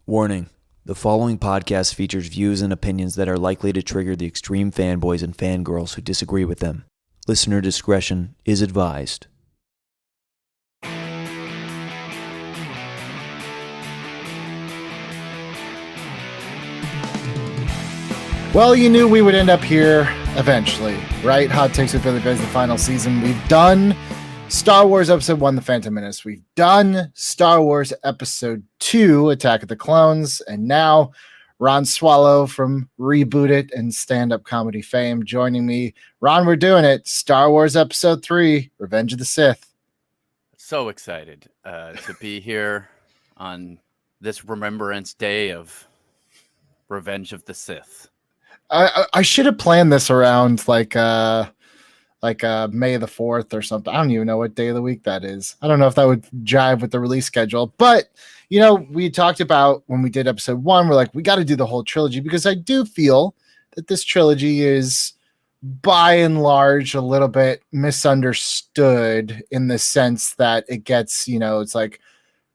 Warning: the following podcast features views and opinions that are likely to trigger the extreme fanboys and fangirls who disagree with them. Listener discretion is advised. Well, you knew we would end up here eventually, right? Hot Takes with Billy Biz, the final season. We've done Star Wars Episode 1, The Phantom Menace. We've done Star Wars Episode 2, Attack of the Clones. And now Ron Swallow from Reboot It and stand-up comedy fame joining me. Ron, we're doing it. Star Wars Episode 3, Revenge of the Sith. So excited to be here on this Remembrance Day of Revenge of the Sith. I should have planned this around like May the 4th or something. I don't even know what day of the week that is. I don't know if that would jive with the release schedule. But, you know, we talked about when we did episode 1, we're like, we got to do the whole trilogy because I do feel that this trilogy is by and large a little bit misunderstood in the sense that it gets, you know, it's like,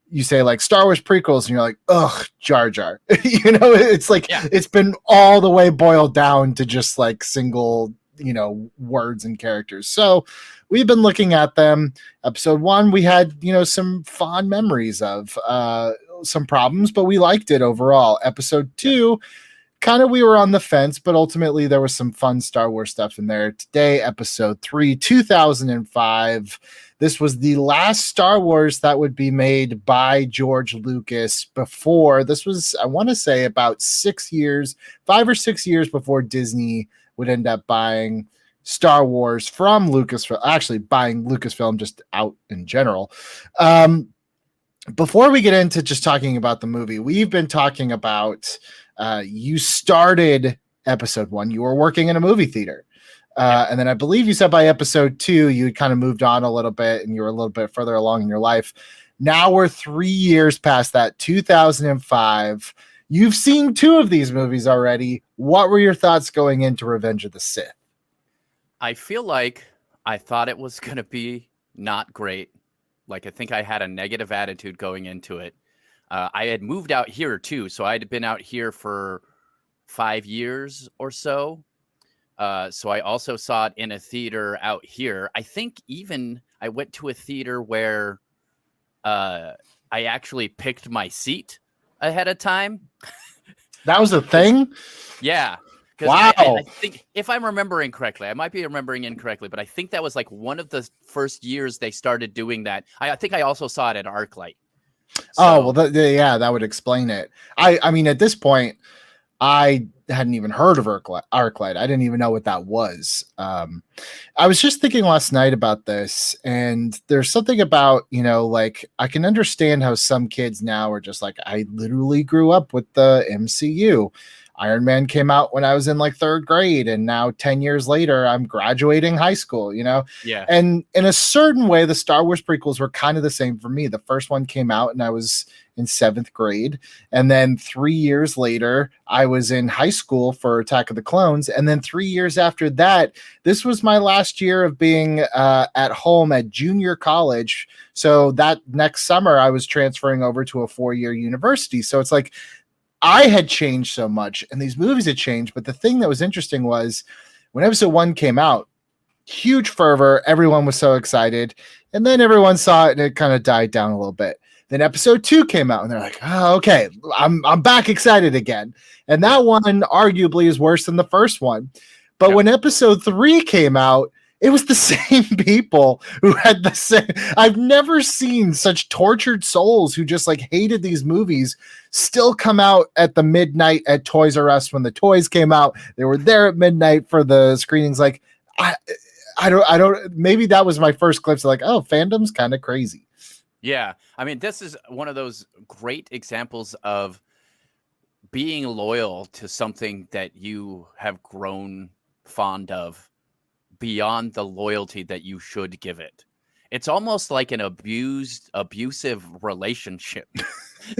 you say like Star Wars prequels and you're like, ugh, Jar Jar. You know, it's like, It's been all the way boiled down to just like single, you know, words and characters. So we've been looking at them. Episode 1, we had, you know, some fond memories of some problems, but we liked it overall. Episode 2, kind of we were on the fence, but ultimately there was some fun Star Wars stuff in there. Today, episode 3, 2005. This was the last Star Wars that would be made by George Lucas before. This was, I want to say, about 5 or 6 years before Disney would end up buying Star Wars from Lucasfilm, actually buying Lucasfilm just out in general. Before we get into just talking about the movie, we've been talking about you started episode 1, you were working in a movie theater. And then I believe you said by episode 2, you kind of moved on a little bit and you were a little bit further along in your life. Now we're 3 years past that, 2005. You've seen 2 of these movies already. What were your thoughts going into Revenge of the Sith? I feel like I thought it was going to be not great. Like, I think I had a negative attitude going into it. I had moved out here too. So I'd been out here for 5 years or so. So I also saw it in a theater out here. I think even I went to a theater where I actually picked my seat ahead of time. That was a thing? Yeah. Wow. I think, if I'm remembering correctly, I might be remembering incorrectly, but I think that was like one of the first years they started doing that. I think I also saw it at ArcLight. So, that would explain it. I mean, at this point, I hadn't even heard of ArcLight. I didn't even know what that was. I was just thinking last night about this, and there's something about, you know, like I can understand how some kids now are just like, I literally grew up with the MCU. Iron Man came out when I was in like 3rd grade, and now 10 years later, I'm graduating high school, you know? Yeah. And in a certain way, the Star Wars prequels were kind of the same for me. The first one came out and I was in 7th grade. And then 3 years later, I was in high school for Attack of the Clones. And then 3 years after that, this was my last year of being at home at junior college. So that next summer, I was transferring over to a 4-year university. So it's like, I had changed so much and these movies had changed. But the thing that was interesting was when episode 1 came out, huge fervor. Everyone was so excited. And then everyone saw it and it kind of died down a little bit. Then episode 2 came out and they're like, oh, okay, I'm back excited again. And that one arguably is worse than the first one. But when episode 3 came out, it was the same people who had the same. I've never seen such tortured souls who just like hated these movies still come out at the midnight at Toys R Us when the toys came out. They were there at midnight for the screenings. Like, I don't, maybe that was my first glimpse of like, oh, fandom's kind of crazy. Yeah. I mean, this is one of those great examples of being loyal to something that you have grown fond of beyond the loyalty that you should give it. It's almost like an abusive relationship.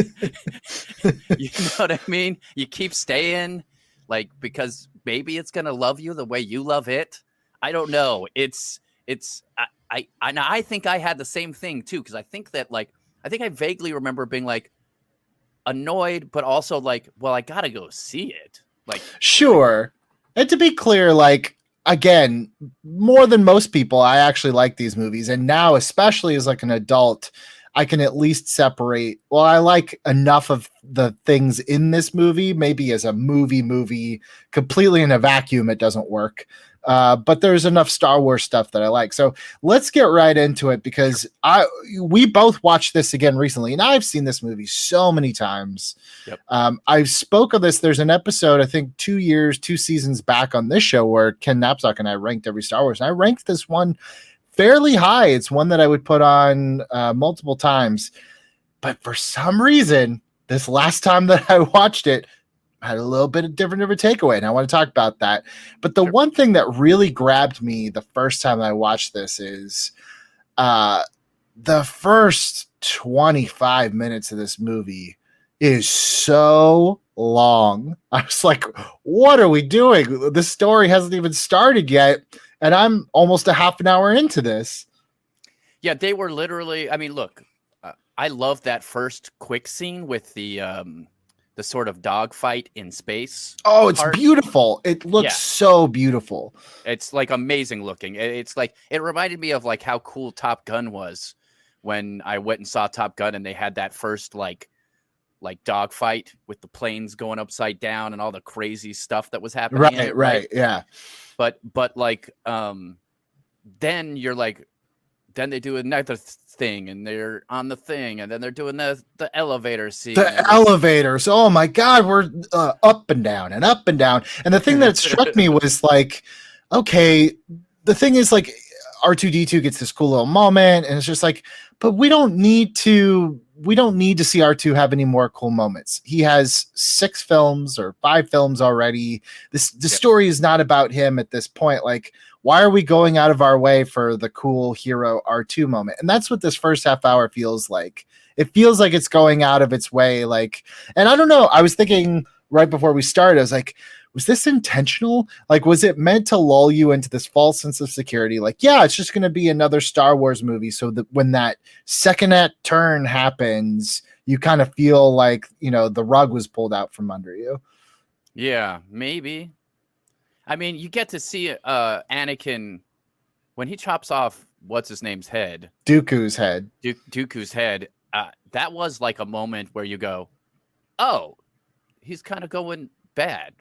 You know what I mean? You keep staying like because maybe it's going to love you the way you love it. I don't know. I think I had the same thing too, because I think that like I think I vaguely remember being like, annoyed, but also like, well, I gotta go see it. Like, Sure. And to be clear, like, again, more than most people, I actually like these movies. And now, especially as like an adult, I can at least separate. Well, I like enough of the things in this movie. Maybe as a movie, completely in a vacuum, it doesn't work. But there's enough Star Wars stuff that I like. So let's get right into it, because we both watched this again recently, and I've seen this movie so many times. Yep. I spoke of this. There's an episode, I think 2 seasons back on this show, where Ken Knapsack and I ranked every Star Wars, and I ranked this one fairly high. It's one that I would put on multiple times. But for some reason, this last time that I watched it, I had a little bit of different of a takeaway, and I want to talk about that. But the one thing that really grabbed me the first time I watched this is the first 25 minutes of this movie is so long. I was like, what are we doing? The story hasn't even started yet, and I'm almost a half an hour into this. Yeah, they were literally, I mean, look, I love that first quick scene with the sort of dogfight in space. Oh, it's beautiful. It looks so beautiful. It's like amazing looking. It's like, it reminded me of like how cool Top Gun was when I went and saw Top Gun, and they had that first like dogfight with the planes going upside down and all the crazy stuff that was happening. Right. Yeah. But like, then you're like, then they do another thing, and they're on the thing, and then they're doing the elevator scene. The elevators. Oh my God, we're up and down and up and down. And the thing that struck me was like, okay, the thing is like R2-D2 gets this cool little moment, and it's just like, but we don't need to see R2 have any more cool moments. He has 6 films or 5 films already. The story is not about him at this point. Like, why are we going out of our way for the cool hero R2 moment? And that's what this first half hour feels like. It feels like it's going out of its way. Like, and I don't know, I was thinking right before we started, I was like, was this intentional? Like, was it meant to lull you into this false sense of security? Like, yeah, it's just going to be another Star Wars movie, so that when that second act turn happens, you kind of feel like, you know, the rug was pulled out from under you. Yeah, maybe. I mean, you get to see Anakin when he chops off what's his name's head, Dooku's head. Dooku's head. That was like a moment where you go, "Oh, he's kind of going bad."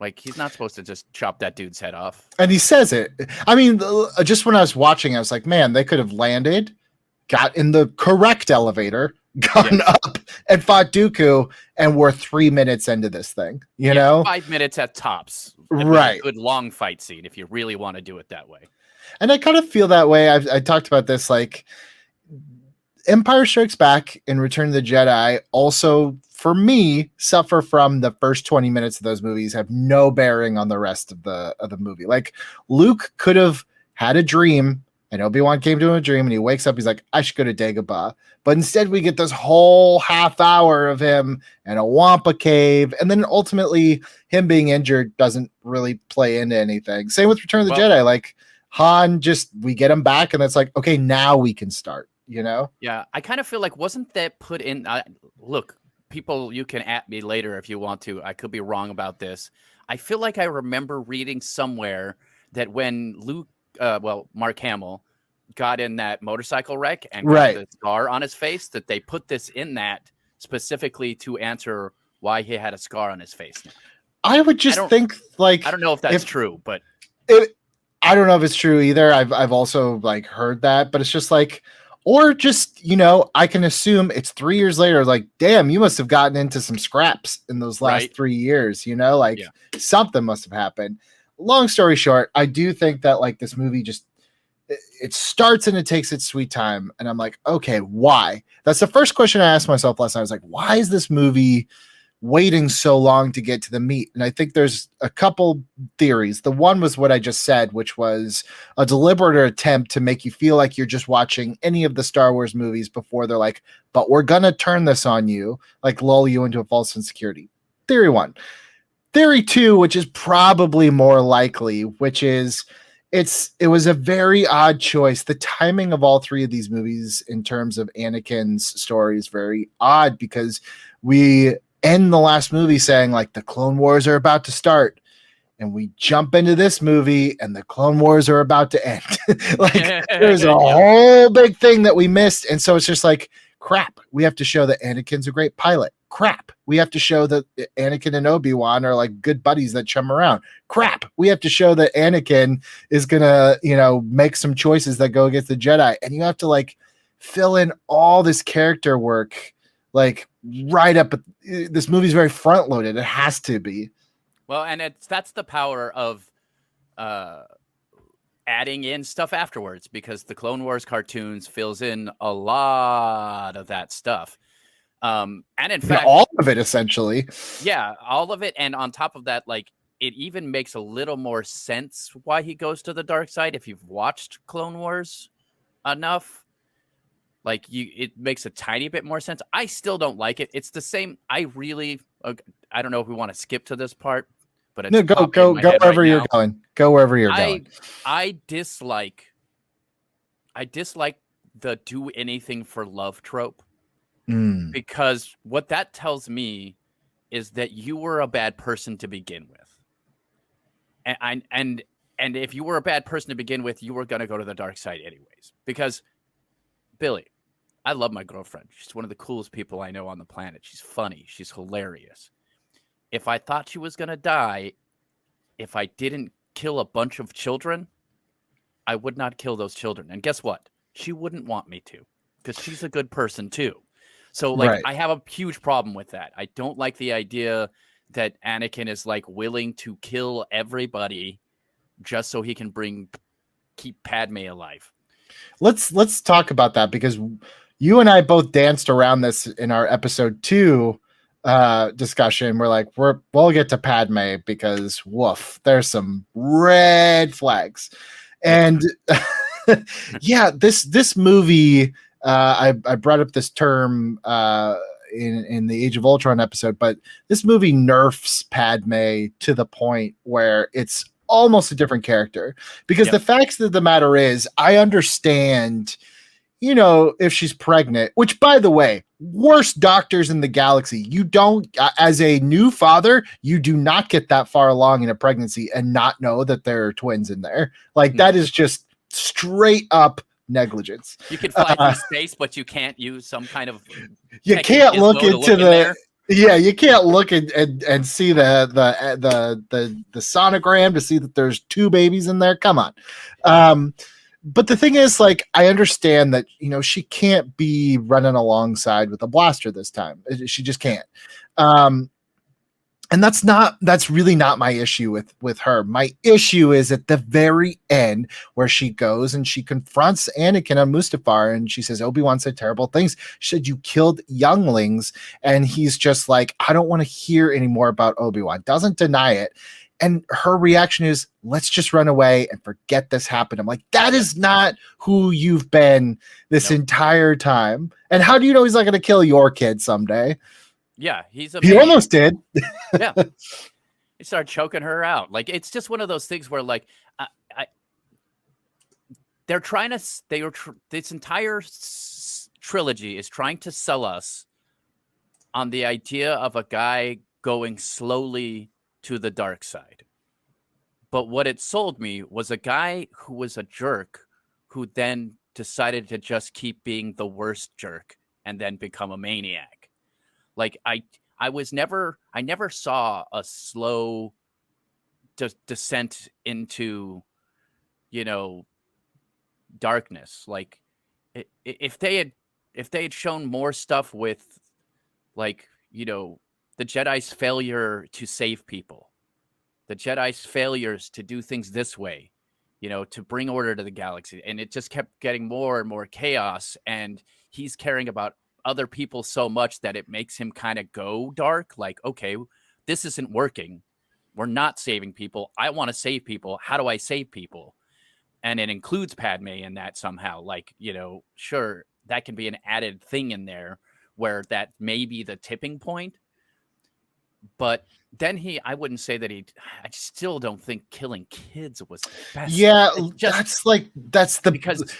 Like, he's not supposed to just chop that dude's head off. And he says it. I mean, just when I was watching, I was like, man, they could have landed, got in the correct elevator, gone up, and fought Dooku, and we're 3 minutes into this thing, you know? 5 minutes at tops. Right. A good long fight scene if you really want to do it that way. And I kind of feel that way. I talked about this, like, Empire Strikes Back and Return of the Jedi also, for me, suffer from the first 20 minutes of those movies, have no bearing on the rest of the movie. Like, Luke could have had a dream, and Obi-Wan came to him a dream, and he wakes up, he's like, I should go to Dagobah. But instead we get this whole half hour of him in a Wampa cave, and then ultimately him being injured doesn't really play into anything. Same with Return of the Jedi. Like, Han, we get him back, and it's like, okay, now we can start, you know? Yeah, I kind of feel like, wasn't that put in... look, people, you can at me later if you want to. I could be wrong about this. I feel like I remember reading somewhere that when Luke, Mark Hamill, got in that motorcycle wreck and got the scar on his face, that they put this in that specifically to answer why he had a scar on his face. I would just think, like, I don't know if that's true, but I don't know if it's true either. I've also like heard that, but it's just like, or just, you know, I can assume it's 3 years later. Like, damn, you must have gotten into some scraps in those last 3 years, you know, like something must have happened. Long story short, I do think that like this movie just, it starts and it takes its sweet time. And I'm like, okay, why? That's the first question I asked myself last night. I was like, why is this movie waiting so long to get to the meat? And I think there's a couple theories. The one was what I just said, which was a deliberate attempt to make you feel like you're just watching any of the Star Wars movies before they're like, but we're going to turn this on you, like lull you into a false insecurity. Theory 1. Theory 2, which is probably more likely, which is it was a very odd choice. The timing of all three of these movies in terms of Anakin's story is very odd, because we end the last movie saying like the Clone Wars are about to start, and we jump into this movie and the Clone Wars are about to end. Like there's a whole big thing that we missed. And so it's just like, crap, we have to show that Anakin's a great pilot. Crap, we have to show that Anakin and Obi-Wan are like good buddies that chum around. Crap, we have to show that Anakin is gonna, make some choices that go against the Jedi. And you have to like fill in all this character work, like right up. This movie's very front loaded. It has to be. Well, and that's the power of adding in stuff afterwards, because the Clone Wars cartoons fills in a lot of that stuff. And in fact, all of it essentially. Yeah, all of it. And on top of that, like it even makes a little more sense why he goes to the dark side if you've watched Clone Wars enough. Like it makes a tiny bit more sense. I still don't like it. It's the same. I don't know if we want to skip to this part, but it's go wherever you're going. Go wherever you're going. I dislike the do anything for love trope, because what that tells me is that you were a bad person to begin with, and if you were a bad person to begin with, you were going to go to the dark side anyways. Because Billy, I love my girlfriend. She's one of the coolest people I know on the planet. She's funny. She's hilarious. If I thought she was going to die, if I didn't kill a bunch of children, I would not kill those children. And guess what? She wouldn't want me to, because she's a good person too. So like, right. I have a huge problem with that. I don't like the idea that Anakin is like willing to kill everybody just so he can keep Padme alive. Let's talk about that, because you and I both danced around this in our episode 2 discussion. We're like, we'll get to Padme because woof, there's some red flags. And yeah, this movie, I brought up this term in the Age of Ultron episode, but this movie nerfs Padme to the point where it's almost a different character. Because the fact of the matter is, I understand, if she's pregnant, which by the way, worst doctors in the galaxy. You don't, as a new father, you do not get that far along in a pregnancy and not know that there are twins in there. Like that is just straight up negligence. You can fly through space, but you can't use some kind of. You can't look into the. Yeah, you can't look and see the sonogram to see that there's 2 babies in there. Come on. But the thing is, like, I understand that, she can't be running alongside with a blaster this time. She just can't. And that's really not my issue with her. My issue is at the very end, where she goes and she confronts Anakin on Mustafar, and she says, Obi-Wan said terrible things. She said, you killed younglings. And he's just like, I don't want to hear any more about Obi-Wan. Doesn't deny it. And her reaction is, let's just run away and forget this happened. I'm like, that is not who you've been this entire time. And how do you know he's not going to kill your kid someday? Yeah, he almost did. Yeah, he started choking her out. Like, it's just one of those things where, like, they're trying to. This entire trilogy is trying to sell us on the idea of a guy going slowly to the dark side. But what it sold me was a guy who was a jerk, who then decided to just keep being the worst jerk and then become a maniac. Like I never saw a slow descent into, darkness. Like if they had shown more stuff with, like, the Jedi's failure to save people, the Jedi's failures to do things this way, to bring order to the galaxy. And it just kept getting more and more chaos. And he's caring about other people so much that it makes him kind of go dark. Like, okay, this isn't working. We're not saving people. I want to save people. How do I save people? And it includes Padme in that somehow. Like, sure, that can be an added thing in there where that may be the tipping point. But then I wouldn't say that I still don't think killing kids was the best. Yeah, It's just because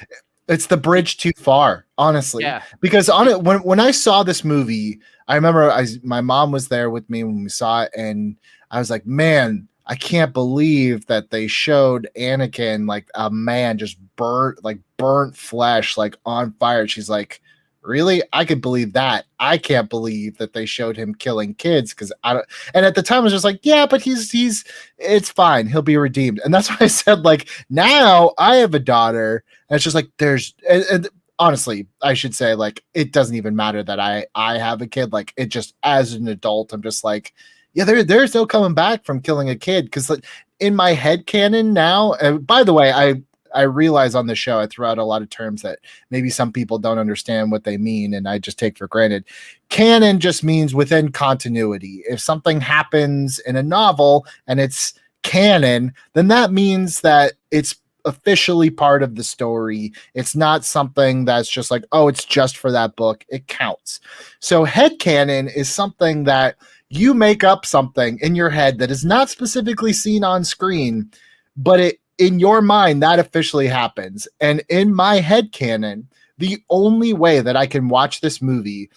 it's the bridge too far, honestly. yeah, Because on it, when I saw this movie, I remember my mom was there with me when we saw it, and I was like, man, I can't believe that they showed Anakin like a man just burnt flesh, like on fire. She's like, really? I could believe that. I can't believe that they showed him killing kids because I don't. And at the time, I was just like, yeah, but he's it's fine. He'll be redeemed. And that's why I said, like, now I have a daughter, and it's just like and honestly, I should say, like, it doesn't even matter that I have a kid. Like, it just, as an adult, I'm just like, yeah, there's no coming back from killing a kid. Because like, in my head canon now, and by the way, I realize on the show I throw out a lot of terms that maybe some people don't understand what they mean, and I just take for granted. Canon just means within continuity. If something happens in a novel and it's canon, then that means that it's officially part of the story. It's not something that's just like, oh, it's just for that book. It counts. So headcanon is something that you make up something in your head that is not specifically seen on screen, but it in your mind that officially happens. And in my headcanon, the only way that I can watch this movie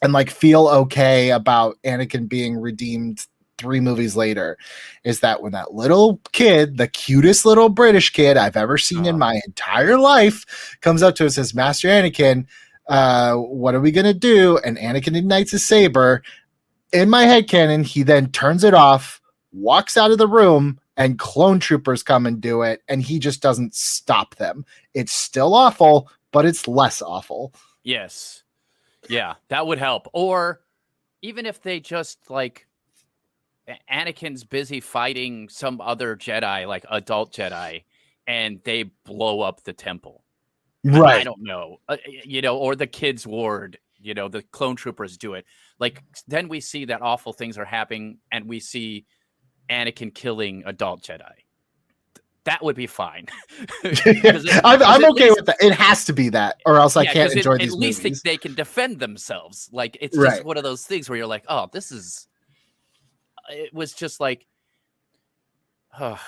and like feel okay about Anakin being redeemed 3 movies later is that when that little kid, the cutest little British kid I've ever seen in my entire life, comes up to us and says, Master Anakin, what are we going to do? And Anakin ignites his saber. In my headcanon, he then turns it off, walks out of the room, and clone troopers come and do it. And he just doesn't stop them. It's still awful, but it's less awful. Yes. Yeah, that would help. Or even if they just like Anakin's busy fighting some other Jedi, like adult Jedi, and they blow up the temple. Right. I don't know, or the kids' ward, the clone troopers do it. Like, then we see that awful things are happening and we see Anakin killing adult Jedi. That would be fine. I'm okay with that. It has to be that, or else I can't enjoy these movies. At least they can defend themselves. Like, it's just one of those things where you're like, oh, it was just like, but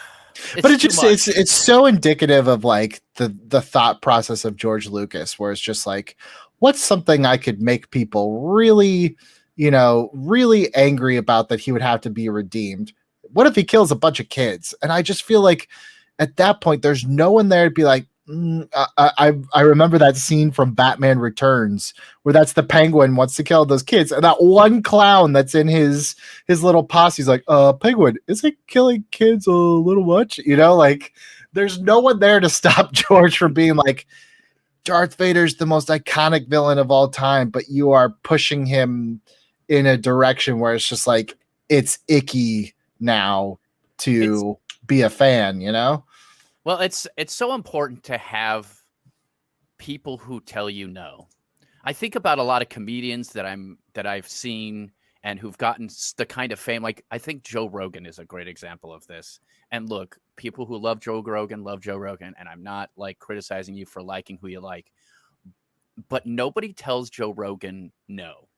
it's so indicative of like the thought process of George Lucas, where it's just like, what's something I could make people really, really angry about that he would have to be redeemed? What if he kills a bunch of kids? And I just feel like at that point, there's no one there to be like, I remember that scene from Batman Returns where that's the Penguin wants to kill those kids, and that one clown that's in his little posse is like, Penguin, isn't killing kids a little much? Like, there's no one there to stop George from being like, Darth Vader's the most iconic villain of all time, but you are pushing him in a direction where it's just like, it's icky now to be a fan, Well, it's so important to have people who tell you no. I think about a lot of comedians that I've seen and who've gotten the kind of fame. Like, I think Joe Rogan is a great example of this. And look, people who love Joe Rogan, and I'm not like criticizing you for liking who you like, but nobody tells Joe Rogan no.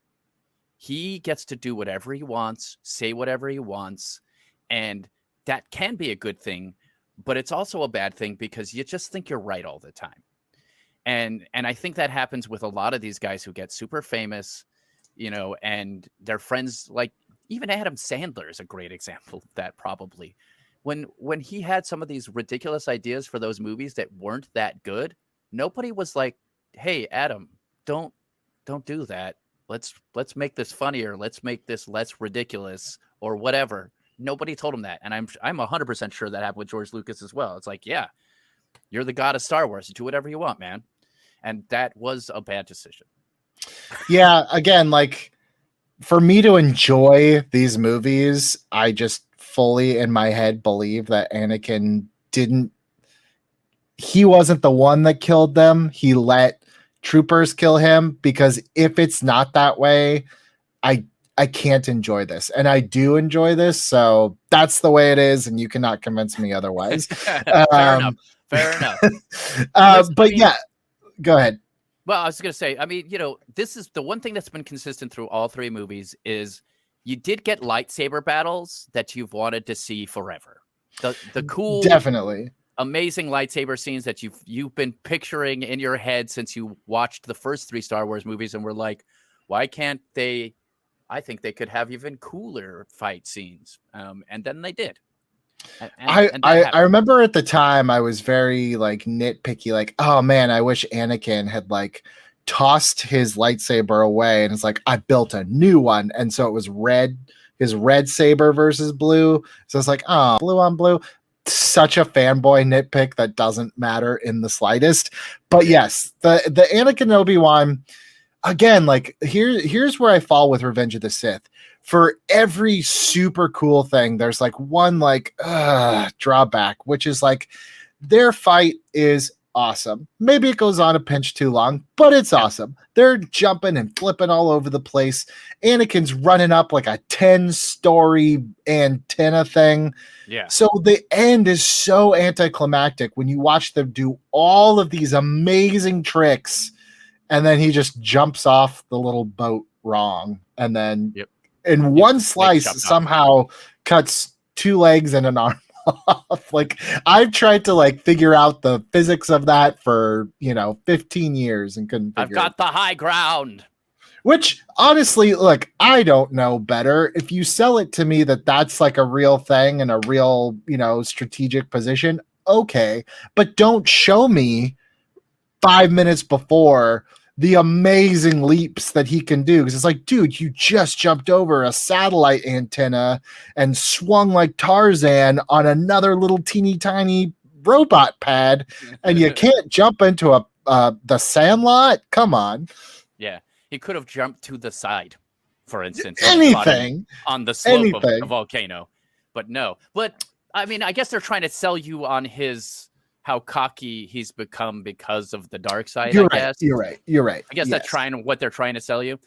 He gets to do whatever he wants, say whatever he wants, and that can be a good thing. But it's also a bad thing because you just think you're right all the time. And I think that happens with a lot of these guys who get super famous, and their friends, like even Adam Sandler is a great example of that probably. When he had some of these ridiculous ideas for those movies that weren't that good, nobody was like, hey, Adam, don't do that. Let's make this funnier. Let's make this less ridiculous or whatever. Nobody told him that. And I'm 100% sure that happened with George Lucas as well. It's like, yeah, you're the god of Star Wars. Do whatever you want, man. And that was a bad decision. Yeah. Again, like, for me to enjoy these movies, I just fully in my head believe that Anakin he wasn't the one that killed them. He let troopers kill him, because if it's not that way, I can't enjoy this, and I do enjoy this. So that's the way it is. And you cannot convince me otherwise. Fair enough. But yeah, go ahead. Well, I was going to say, this is the one thing that's been consistent through all 3 movies is you did get lightsaber battles that you've wanted to see forever. The cool, definitely amazing lightsaber scenes that you've been picturing in your head since you watched the first 3 Star Wars movies, and were like, why can't they? I think they could have even cooler fight scenes, and then they did. I remember at the time I was very like nitpicky, like, oh man, I wish Anakin had like tossed his lightsaber away, and it's like I built a new one, and so it was red, his red saber versus blue. So it's like, oh, blue on blue. Such a fanboy nitpick that doesn't matter in the slightest. But yes, the Anakin Obi-Wan, again, like here's where I fall with Revenge of the Sith. For every super cool thing, there's like one like drawback, which is like their fight is awesome. Maybe it goes on a pinch too long, but it's awesome. They're jumping and flipping all over the place. Anakin's running up like a 10-story antenna thing. Yeah. So the end is so anticlimactic when you watch them do all of these amazing tricks, and then he just jumps off the little boat wrong, and then in one slice somehow cuts 2 legs and an arm off. Like I've tried to like figure out the physics of that for 15 years and couldn't figure I've got the high ground. Which honestly, look, I don't know better. If you sell it to me that that's like a real thing and a real, strategic position, okay. But don't show me 5 minutes before the amazing leaps that he can do. Because it's like, dude, you just jumped over a satellite antenna and swung like Tarzan on another little teeny tiny robot pad, and you can't jump into the Sandlot? Come on. Yeah. He could have jumped to the side, for instance. Anything. On the slope of the volcano. But no. But, I mean, I guess they're trying to sell you on how cocky he's become because of the dark side, I guess. You're right. I guess that's what they're trying to sell you.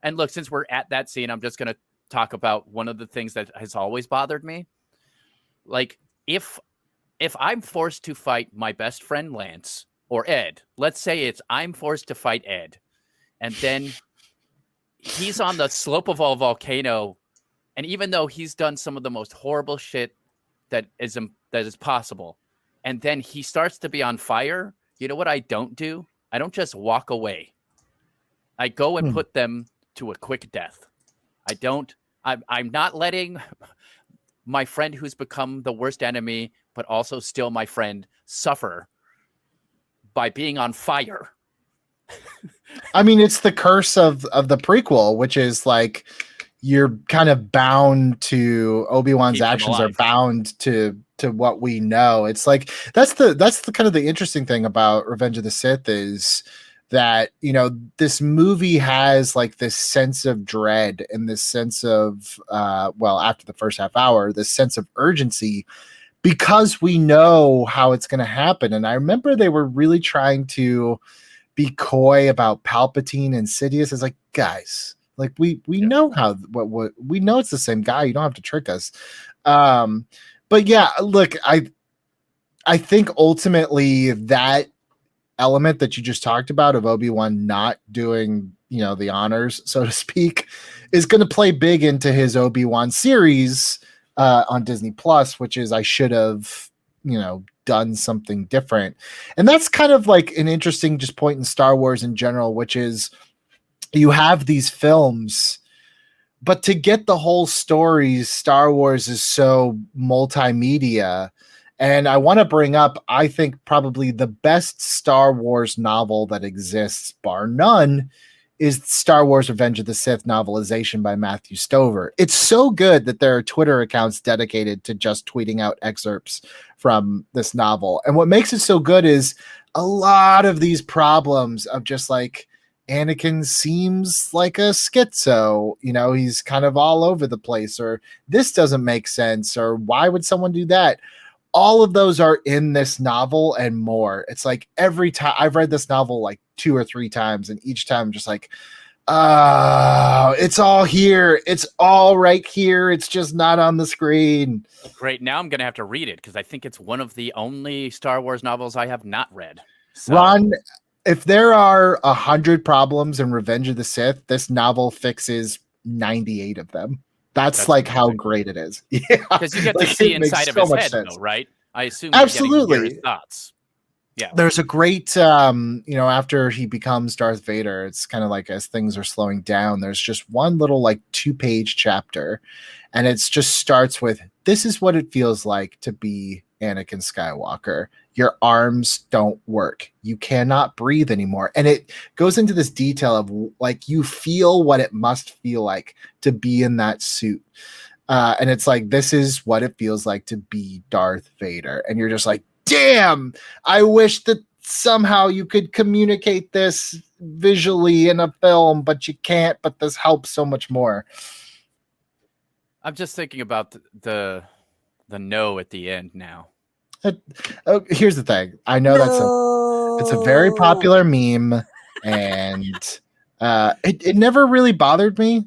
And look, since we're at that scene, I'm just going to talk about one of the things that has always bothered me. Like, if I'm forced to fight my best friend Lance or Ed, let's say I'm forced to fight Ed, and then he's on the slope of a volcano, and even though he's done some of the most horrible shit that is possible, and then he starts to be on fire, you know what I don't do? I don't just walk away. I go and put them to a quick death. I'm not letting my friend who's become the worst enemy, but also still my friend, suffer by being on fire. I mean, it's the curse of the prequel, which is like you're kind of bound to Obi-Wan's actions are bound to what we know. It's like that's the kind of the interesting thing about Revenge of the Sith is that this movie has like this sense of dread and this sense of after the first half hour, this sense of urgency, because we know how it's going to happen. And I remember they were really trying to be coy about Palpatine and Sidious. It's like, guys, like we know what we know, it's the same guy. You don't have to trick us. But yeah, look, I think ultimately that element that you just talked about of Obi-Wan not doing, the honors, so to speak, is going to play big into his Obi-Wan series on Disney Plus, which is I should have, done something different. And that's kind of like an interesting just point in Star Wars in general, which is you have these films, but to get the whole stories, Star Wars is so multimedia. And I want to bring up, I think probably the best Star Wars novel that exists, bar none, is Star Wars Revenge of the Sith novelization by Matthew Stover. It's so good that there are Twitter accounts dedicated to just tweeting out excerpts from this novel. And what makes it so good is a lot of these problems of just like Anakin seems like a schizo, he's kind of all over the place, or this doesn't make sense, or why would someone do that? All of those are in this novel and more. It's like every time I've read this novel like 2 or 3 times, and each time I'm just like, it's all here. It's all right here. It's just not on the screen. Great. Now I'm going to have to read it because I think it's one of the only Star Wars novels I have not read. So. Ron, if there are 100 problems in Revenge of the Sith, this novel fixes 98 of them. That's like amazing. how great it is. Yeah, Because you get to see inside of his head, though, right? I assume you're getting to hear his thoughts. Yeah. There's a great, after he becomes Darth Vader, it's kind of like as things are slowing down, there's just one little like 2-page chapter, and it's just starts with, "This is what it feels like to be Anakin Skywalker. Your arms don't work. You cannot breathe anymore." And it goes into this detail of like, you feel what it must feel like to be in that suit. And it's like, this is what it feels like to be Darth Vader. And you're just like, damn, I wish that somehow you could communicate this visually in a film, but you can't. But this helps so much more. I'm just thinking about the no at the end now. Here's the thing. I know it's a very popular meme, and it never really bothered me.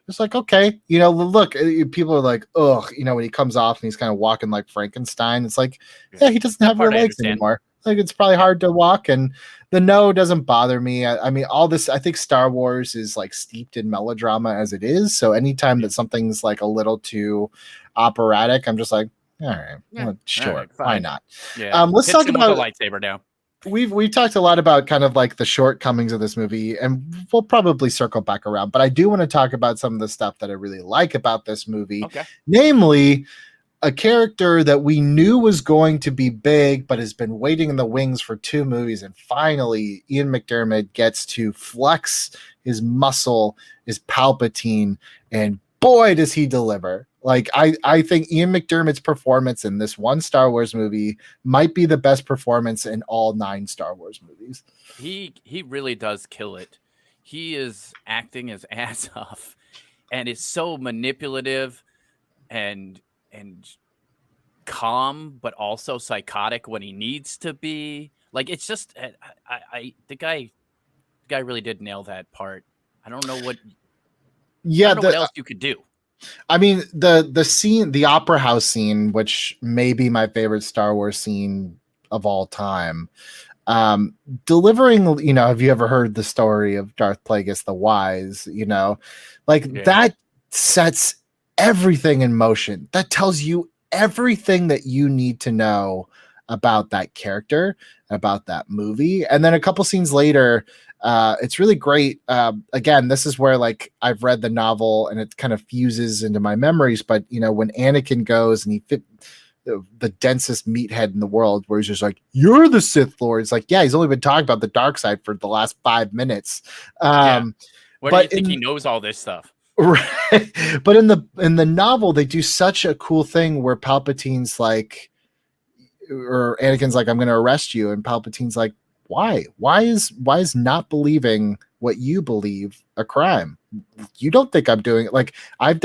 It's like, okay, look, people are like, ugh, when he comes off and he's kind of walking like Frankenstein. It's like, yeah, he doesn't have real legs anymore. Like, it's probably hard to walk, and the no doesn't bother me. I mean, all this, I think Star Wars is like steeped in melodrama as it is. So anytime that something's like a little too operatic, I'm just like, all right, well, sure, all right, why not? Yeah, let's talk about the lightsaber now. We've talked a lot about kind of like the shortcomings of this movie, and we'll probably circle back around. But I do want to talk about some of the stuff that I really like about this movie, namely a character that we knew was going to be big, but has been waiting in the wings for 2 movies, and finally Ian McDiarmid gets to flex his muscle, his Palpatine, and boy, does he deliver. Like, I think Ian McDiarmid's performance in this one Star Wars movie might be the best performance in all 9 Star Wars movies. He really does kill it. He is acting his ass off, and is so manipulative and calm, but also psychotic when he needs to be. Like, it's just, the guy really did nail that part. I don't know what. Yeah, what else you could do. I mean, the scene, the opera house scene, which may be my favorite Star Wars scene of all time. Delivering, have you ever heard the story of Darth Plagueis the Wise? That sets everything in motion. That tells you everything that you need to know about that character, about that movie. And then a couple scenes later, it's really great. Again, this is where like I've read the novel and it kind of fuses into my memories. But when Anakin goes and he fit the densest meathead in the world, where he's just like, "You're the Sith Lord." It's like, yeah, he's only been talking about the dark side for the last 5 minutes. Where do you think he knows all this stuff? Right. But in the novel, they do such a cool thing where Palpatine's like, or Anakin's like, "I'm going to arrest you," and Palpatine's like, why is not believing what you believe a crime? You don't think I'm doing it? Like, I've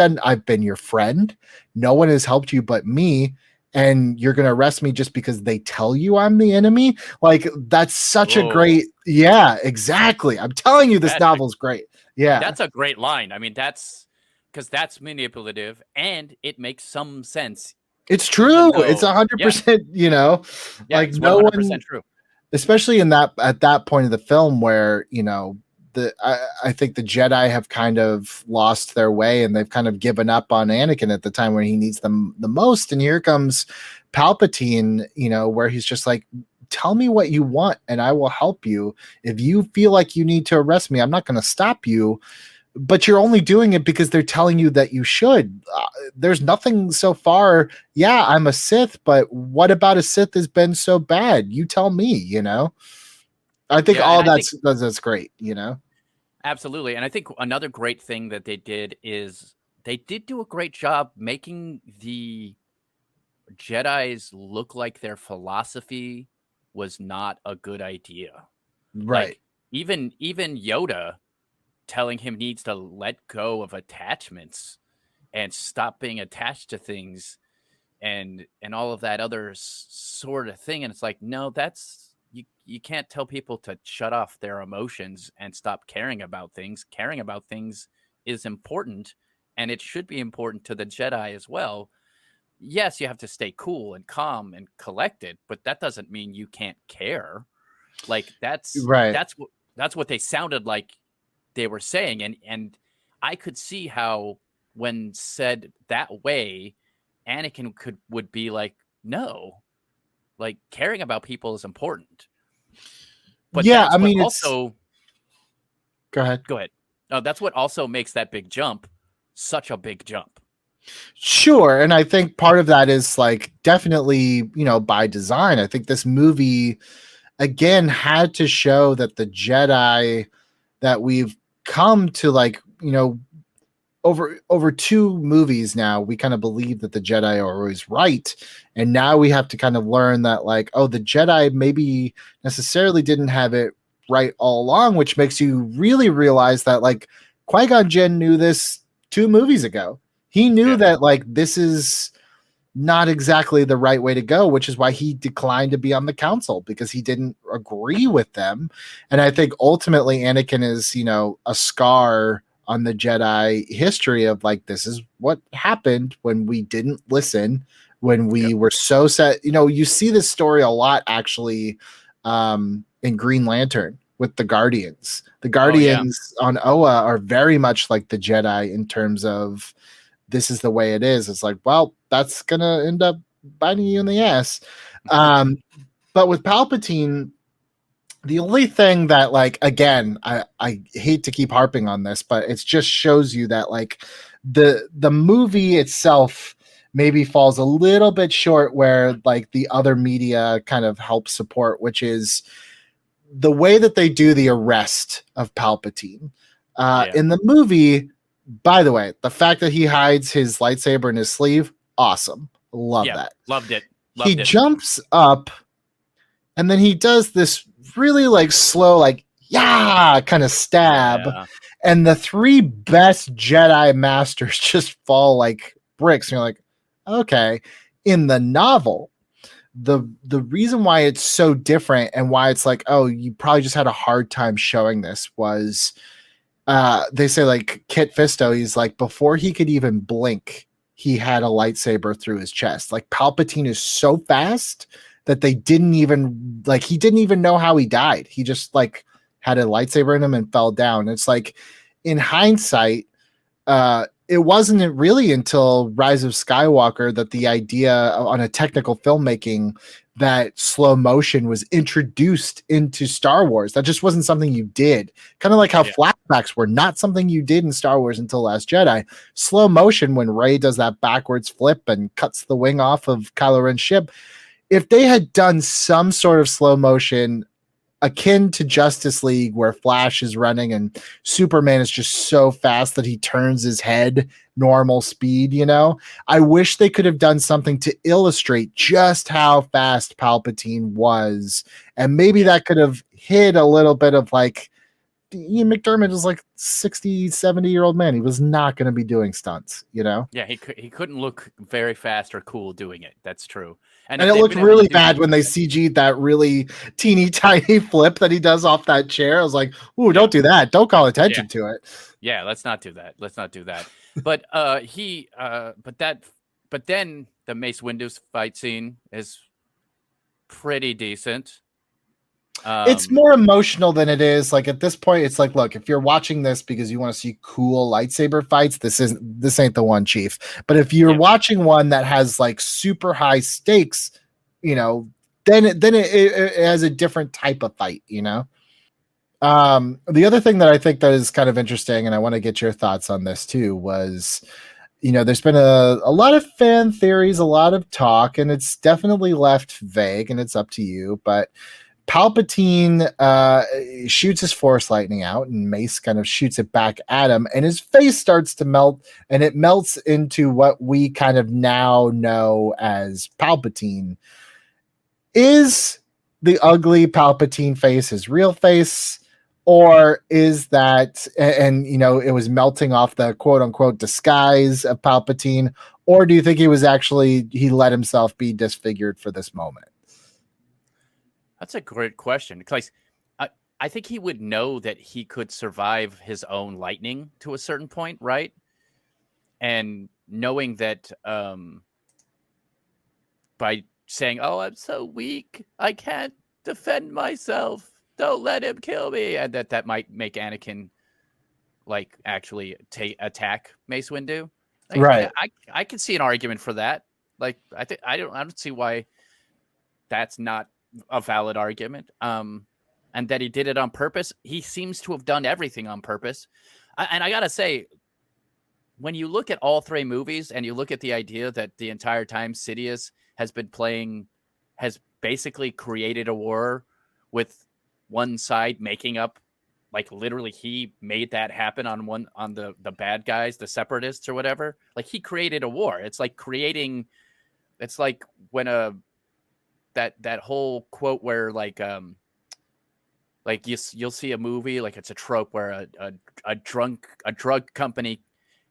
been your friend. No one has helped you but me, and you're going to arrest me just because they tell you I'm the enemy? Like, that's such a great, yeah, exactly. I'm telling you, this novel's great. Yeah. That's a great line. I mean, that's manipulative, and it makes some sense. It's true. It's 100%, like, it's 100% no one, true. Especially at that point of the film where, I think the Jedi have kind of lost their way, and they've kind of given up on Anakin at the time when he needs them the most. And here comes Palpatine, where he's just like, "Tell me what you want and I will help you. If you feel like you need to arrest me, I'm not going to stop you. But you're only doing it because they're telling you that you should. There's nothing so far. Yeah, I'm a Sith, but what about a Sith has been so bad? You tell me, I think that's great, Absolutely. And I think another great thing that they did is they did do a great job making the Jedis look like their philosophy was not a good idea. Right. Like, even Yoda telling him needs to let go of attachments and stop being attached to things and all of that other sort of thing. And it's like, no, that's you can't tell people to shut off their emotions and stop caring about things. Caring about things is important, and it should be important to the Jedi as well. Yes, you have to stay cool and calm and collected, but that doesn't mean you can't care. Like, that's right. That's what they sounded like they were saying, and I could see how, when said that way, Anakin would be like, no, like caring about people is important. But Yeah, that's I what mean, it's. also Go ahead. go ahead. That's what also makes that big jump such a big jump. Sure, and I think part of that is like definitely, by design. I think this movie again had to show that the Jedi that we've come to like, over two movies now, we kind of believe that the Jedi are always right, and now we have to kind of learn that like, oh, the Jedi maybe necessarily didn't have it right all along, which makes you really realize that like Qui-Gon Jinn knew this 2 movies ago. He knew that like this is not exactly the right way to go, which is why he declined to be on the council, because he didn't agree with them. And I think ultimately Anakin is, a scar on the Jedi history of like, this is what happened when we didn't listen, when we were so set. You see this story a lot actually in Green Lantern with the Guardians. The Guardians on Oa are very much like the Jedi in terms of this is the way it is. It's like, well, that's gonna end up biting you in the ass. But with Palpatine, the only thing that, like, again, I hate to keep harping on this, but it just shows you that like the movie itself maybe falls a little bit short where like the other media kind of help support, which is the way that they do the arrest of Palpatine. In the movie, by the way, the fact that he hides his lightsaber in his sleeve, awesome. Love that. Loved it. He jumps up and then he does this really like slow, like, yeah, kind of stab. Yeah. And the 3 best Jedi masters just fall like bricks. And you're like, okay. In the novel, the reason why it's so different and why it's like, oh, you probably just had a hard time showing this was they say like Kit Fisto, he's like, before he could even blink, he had a lightsaber through his chest. Like Palpatine is so fast that they didn't even like, he didn't even know how he died. He just like had a lightsaber in him and fell down. It's like, in hindsight, it wasn't really until Rise of Skywalker that the idea on a technical filmmaking that slow motion was introduced into Star Wars. That just wasn't something you did. Kind of like how flashbacks were not something you did in Star Wars until Last Jedi. Slow motion, when Rey does that backwards flip and cuts the wing off of Kylo Ren's ship, if they had done some sort of slow motion akin to Justice League, where Flash is running and Superman is just so fast that he turns his head normal speed, I wish they could have done something to illustrate just how fast Palpatine was. And maybe that could have hid a little bit of like, Ian McDermott is like 60, 70-year-old man. He was not going to be doing stunts, Yeah, he couldn't look very fast or cool doing it. That's true. And it looked really bad when they CG'd that really teeny tiny flip that he does off that chair. I was like, ooh, don't do that. Don't call attention to it. Yeah, let's not do that. But but then the Mace Windu fight scene is pretty decent. It's more emotional than it is. Like at this point, it's like, look, if you're watching this because you want to see cool lightsaber fights, this ain't the one, Chief. But if you're watching one that has like super high stakes, then it has a different type of fight, The other thing that I think that is kind of interesting, and I want to get your thoughts on this too, was, there's been a lot of fan theories, a lot of talk, and it's definitely left vague, and it's up to you, but Palpatine shoots his Force lightning out, and Mace kind of shoots it back at him, and his face starts to melt, and it melts into what we kind of now know as Palpatine. Is the ugly Palpatine face his real face, or is that, and it was melting off the quote unquote disguise of Palpatine, or do you think he let himself be disfigured for this moment? That's a great question, because I think he would know that he could survive his own lightning to a certain point, right? And knowing that by saying, "Oh, I'm so weak, I can't defend myself. Don't let him kill me," and that might make Anakin like actually attack Mace Windu. Like, Right. I can see an argument for that. Like I don't see why that's not a valid argument. And that he did it on purpose. He seems to have done everything on purpose. And I gotta say, when you look at all three movies and you look at the idea that the entire time Sidious has basically created a war with one side making up, like literally he made that happen on the bad guys, the separatists or whatever. Like he created a war. It's like when that whole quote where like you'll see a movie, like it's a trope where a drug company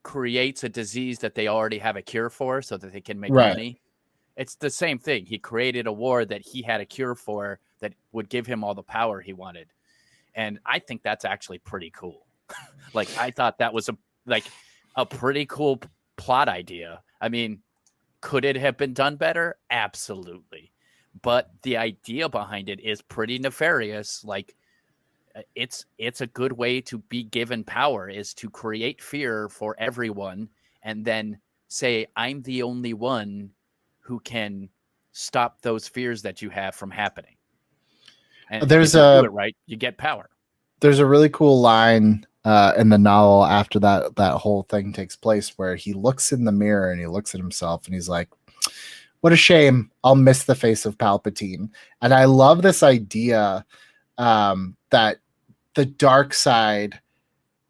creates a disease that they already have a cure for so that they can make money. It's the same thing. He created a war that he had a cure for that would give him all the power he wanted. And I think that's actually pretty cool. Like I thought that was a pretty cool plot idea. I mean, could it have been done better? Absolutely. But the idea behind it is pretty nefarious. Like it's a good way to be given power, is to create fear for everyone and then say, I'm the only one who can stop those fears that you have from happening. And if you do it right, you get power. There's a really cool line in the novel after that whole thing takes place where he looks in the mirror and he looks at himself and he's like, what a shame. I'll miss the face of Palpatine. And I love this idea that the dark side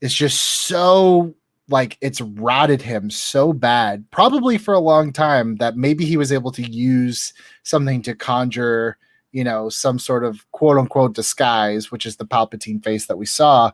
is just so like it's rotted him so bad, probably for a long time, that maybe he was able to use something to conjure, some sort of quote unquote disguise, which is the Palpatine face that we saw.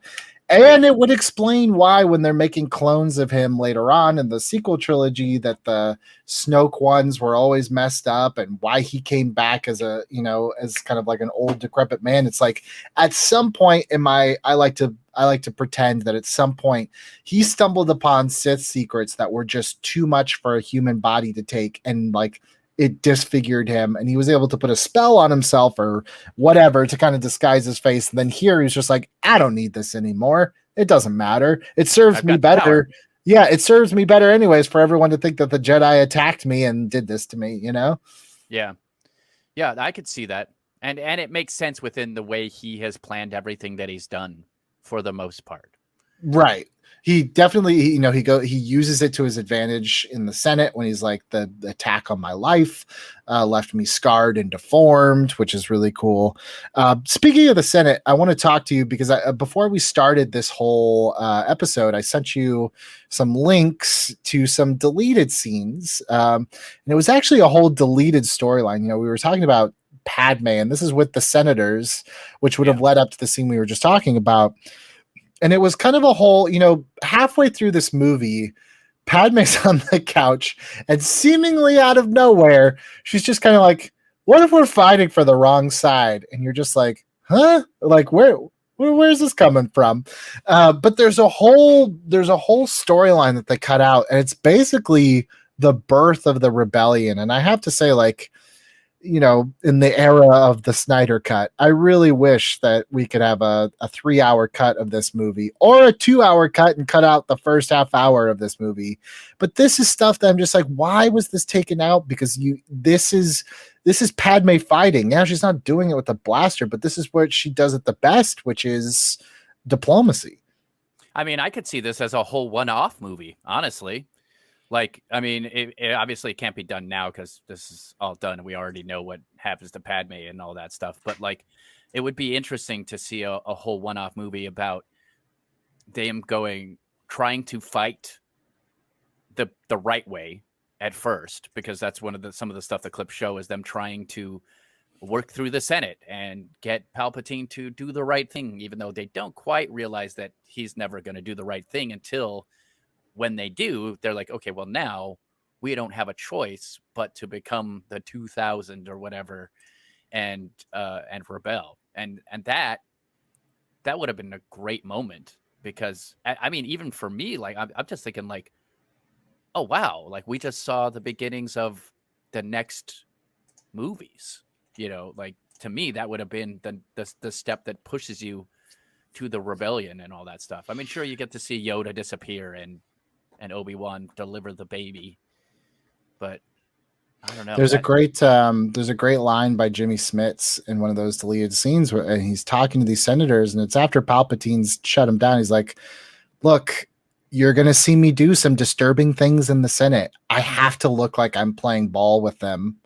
And it would explain why, when they're making clones of him later on in the sequel trilogy, that the Snoke ones were always messed up, and why he came back as as kind of like an old decrepit man. It's like at some point I like to pretend that at some point he stumbled upon Sith secrets that were just too much for a human body to take, and like it disfigured him, and he was able to put a spell on himself or whatever to kind of disguise his face. And then here he's just like, I don't need this anymore. It doesn't matter. It serves me better. Yeah, it serves me better anyways for everyone to think that the Jedi attacked me and did this to me, Yeah. Yeah, I could see that. And it makes sense within the way he has planned everything that he's done for the most part. Right. He definitely, he uses it to his advantage in the Senate when he's like, the attack on my life left me scarred and deformed, which is really cool. Speaking of the Senate, I want to talk to you because before we started this whole episode, I sent you some links to some deleted scenes. And it was actually a whole deleted storyline. We were talking about Padme, and this is with the senators, which would have led up to the scene we were just talking about. And it was kind of a whole, halfway through this movie, Padme's on the couch, and seemingly out of nowhere, she's just kind of like, what if we're fighting for the wrong side? And you're just like, huh? Like, where's this coming from? But there's a whole storyline that they cut out, and it's basically the birth of the rebellion. And I have to say, like, in the era of the Snyder cut, I really wish that we could have a 3-hour cut of this movie, or a 2-hour cut and cut out the first half hour of this movie. But this is stuff that I'm just like, why was this taken out? Because this is Padme fighting. Now she's not doing it with a blaster, but this is what she does at the best, which is diplomacy. I mean, I could see this as a whole one-off movie, honestly. Like, I mean, it obviously can't be done now because this is all done. We already know what happens to Padme and all that stuff. But like, it would be interesting to see a whole one-off movie about them trying to fight the right way at first, because that's some of the stuff the clips show is them trying to work through the Senate and get Palpatine to do the right thing, even though they don't quite realize that he's never going to do the right thing until when they do, they're like, okay, well, now we don't have a choice but to become the 2000 or whatever and rebel. And that would have been a great moment, because I mean, even for me, like, I'm just thinking like, oh, wow, like we just saw the beginnings of the next movies, like to me, that would have been the step that pushes you to the rebellion and all that stuff. I mean, sure, you get to see Yoda disappear and Obi-Wan deliver the baby, but I don't know. There's a great line by Jimmy Smits in one of those deleted scenes where he's talking to these senators, and it's after Palpatine's shut him down. He's like, "Look, you're going to see me do some disturbing things in the Senate. I have to look like I'm playing ball with them,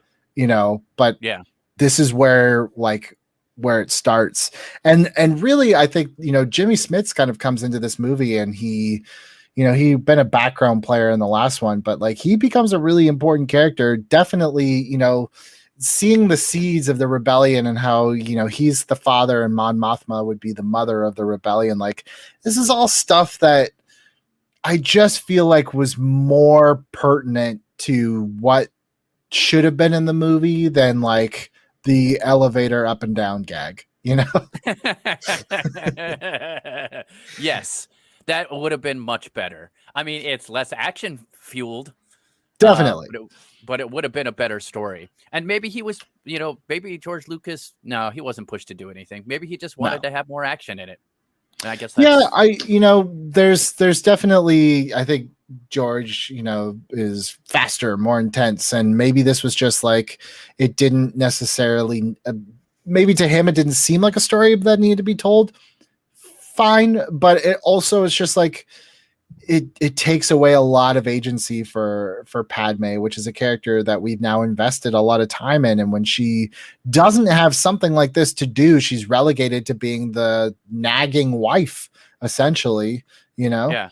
but yeah, this is where it starts." And really, I think, Jimmy Smits kind of comes into this movie, and he'd been a background player in the last one, but like he becomes a really important character. Definitely, seeing the seeds of the rebellion and how, he's the father and Mon Mothma would be the mother of the rebellion. Like, this is all stuff that I just feel like was more pertinent to what should have been in the movie than like the elevator up and down gag, Yes, that would have been much better. I mean, it's less action fueled. Definitely. But it would have been a better story. And maybe he was, maybe George Lucas, no, he wasn't pushed to do anything. Maybe he just wanted to have more action in it. And I guess that's... there's definitely, I think George, is faster, more intense. And maybe this was just like, it didn't necessarily, maybe to him, it didn't seem like a story that needed to be told. Fine. But it also is just like, it takes away a lot of agency for Padme, which is a character that we've now invested a lot of time in. And when she doesn't have something like this to do, she's relegated to being the nagging wife, essentially, Yeah.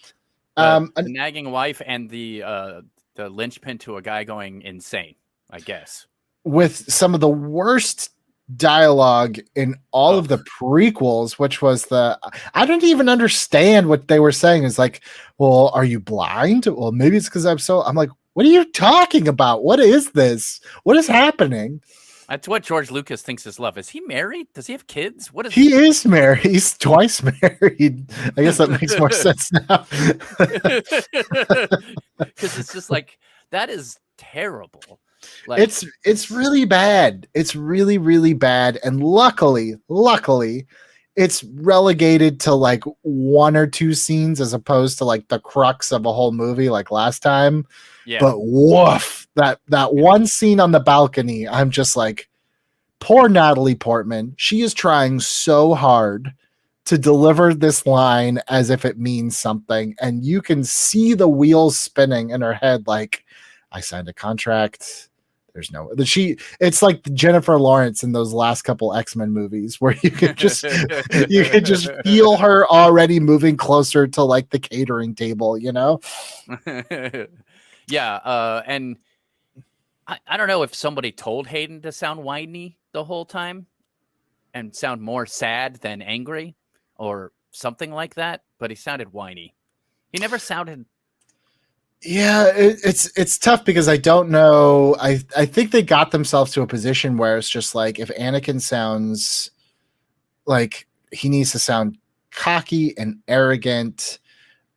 The nagging wife and the linchpin to a guy going insane, I guess. With some of the worst dialogue in all of the prequels, which was I don't even understand what they were saying. It's like, well, are you blind? Well, maybe it's because I'm like, what are you talking about? What is this? What is happening? That's what George Lucas thinks is love. Is he married? Does he have kids? What is he is married? He's twice married. I guess that makes more sense now. Because it's just like, that is terrible. Like, it's really bad. It's really, really bad. And luckily, it's relegated to like one or two scenes as opposed to like the crux of a whole movie like last time. Yeah. But woof, that one scene on the balcony, I'm just like, poor Natalie Portman. She is trying so hard to deliver this line as if it means something. And you can see the wheels spinning in her head. Like, I signed a contract. There's no it's like Jennifer Lawrence in those last couple X-Men movies where you could just feel her already moving closer to like the catering table, Yeah. And I don't know if somebody told Hayden to sound whiny the whole time and sound more sad than angry or something like that, but he sounded whiny. He never sounded... Yeah, it's tough because I don't know. I think they got themselves to a position where it's just like, if Anakin sounds like he needs to sound cocky and arrogant,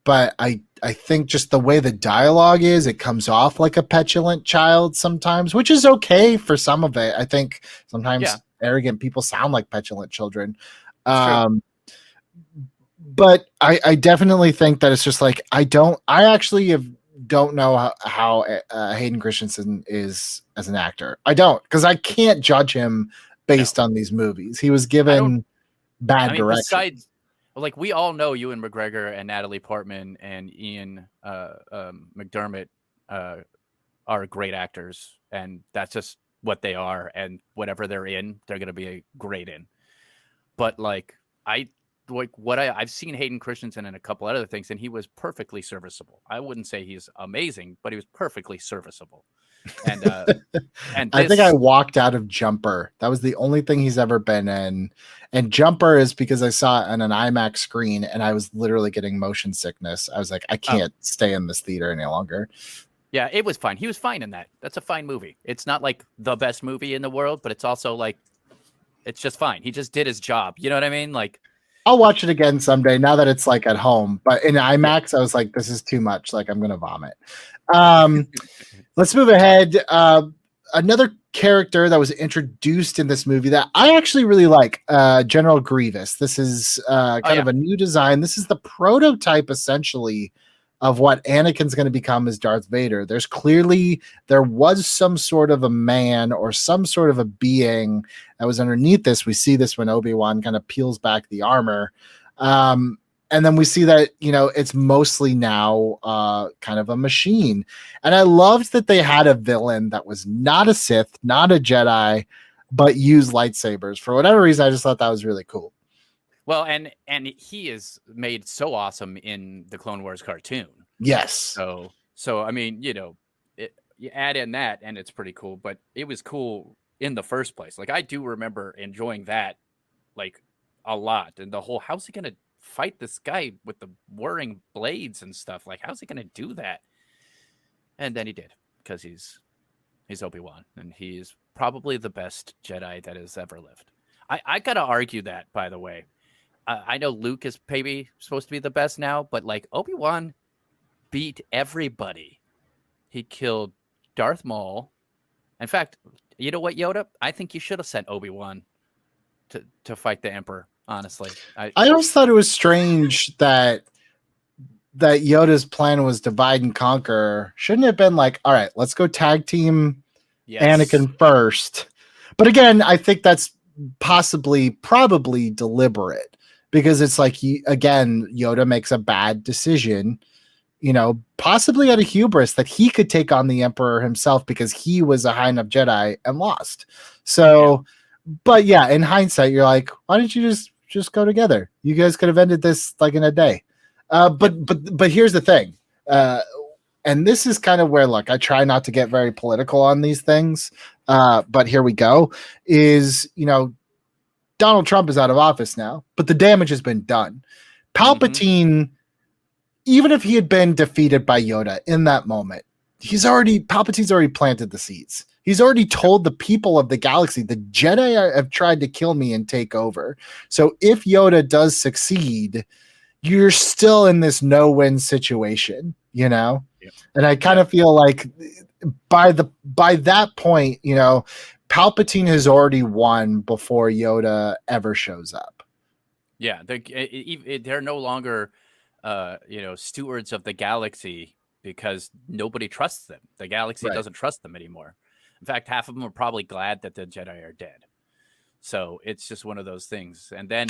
but I think just the way the dialogue is, it comes off like a petulant child sometimes, which is okay for some of it. I think sometimes arrogant people sound like petulant children. But I definitely think that it's just like, I don't know how Hayden Christensen is as an actor. I don't, because I can't judge him based on these movies. He was given bad direction. Besides, like, we all know Ewan McGregor and Natalie Portman and Ian McDermott are great actors, and that's just what they are. And whatever they're in, they're going to be great in. But like, I've seen Hayden Christensen in a couple other things, and he was perfectly serviceable. I wouldn't say he's amazing, but he was perfectly serviceable. And I think I walked out of Jumper. That was the only thing he's ever been in. And Jumper is because I saw it on an IMAX screen, and I was literally getting motion sickness. I was like, I can't stay in this theater any longer. Yeah, it was fine. He was fine in that. That's a fine movie. It's not like the best movie in the world, but it's also like, it's just fine. He just did his job. You know what I mean? Like, I'll watch it again someday now that it's like at home, but in IMAX, I was like, this is too much. Like, I'm going to vomit. Let's move ahead. another character that was introduced in this movie that I actually really like, General Grievous. This is kind of a new design. This is the prototype, essentially, of what Anakin's going to become as Darth Vader. There was some sort of a man or some sort of a being that was underneath this. We see this when Obi-Wan kind of peels back the armor. And then we see that, it's mostly now kind of a machine. And I loved that they had a villain that was not a Sith, not a Jedi, but used lightsabers. For whatever reason, I just thought that was really cool. Well, and he is made so awesome in the Clone Wars cartoon. Yes. So I mean, you add in that and it's pretty cool, but it was cool in the first place. Like, I do remember enjoying that like a lot. And the whole, how's he going to fight this guy with the whirring blades and stuff? Like, how's he going to do that? And then he did, because he's Obi-Wan, and he's probably the best Jedi that has ever lived. I got to argue that, by the way. I know Luke is maybe supposed to be the best now, but like, Obi-Wan beat everybody. He killed Darth Maul. In fact, you know what, Yoda? I think you should have sent Obi-Wan to fight the Emperor, honestly. I always thought it was strange that Yoda's plan was divide and conquer. Shouldn't it have been like, all right, let's go tag team Anakin first. But again, I think that's probably deliberate, because it's like, Yoda makes a bad decision, possibly out of hubris, that he could take on the Emperor himself because he was a high enough Jedi and lost. So, but yeah, in hindsight, you're like, why didn't you just go together? You guys could have ended this like in a day. But here's the thing. And this is kind of where, look, I try not to get very political on these things. But here we go, is, Donald Trump is out of office now, but the damage has been done. Palpatine, even if he had been defeated by Yoda in that moment, Palpatine's already planted the seeds. He's already told the people of the galaxy, the Jedi have tried to kill me and take over. So if Yoda does succeed, you're still in this no-win situation, Yep. And I kind of feel like by that point, Palpatine has already won before Yoda ever shows up. Yeah, they're no longer, stewards of the galaxy, because nobody trusts them. The galaxy doesn't trust them anymore. In fact, half of them are probably glad that the Jedi are dead. So it's just one of those things. And then,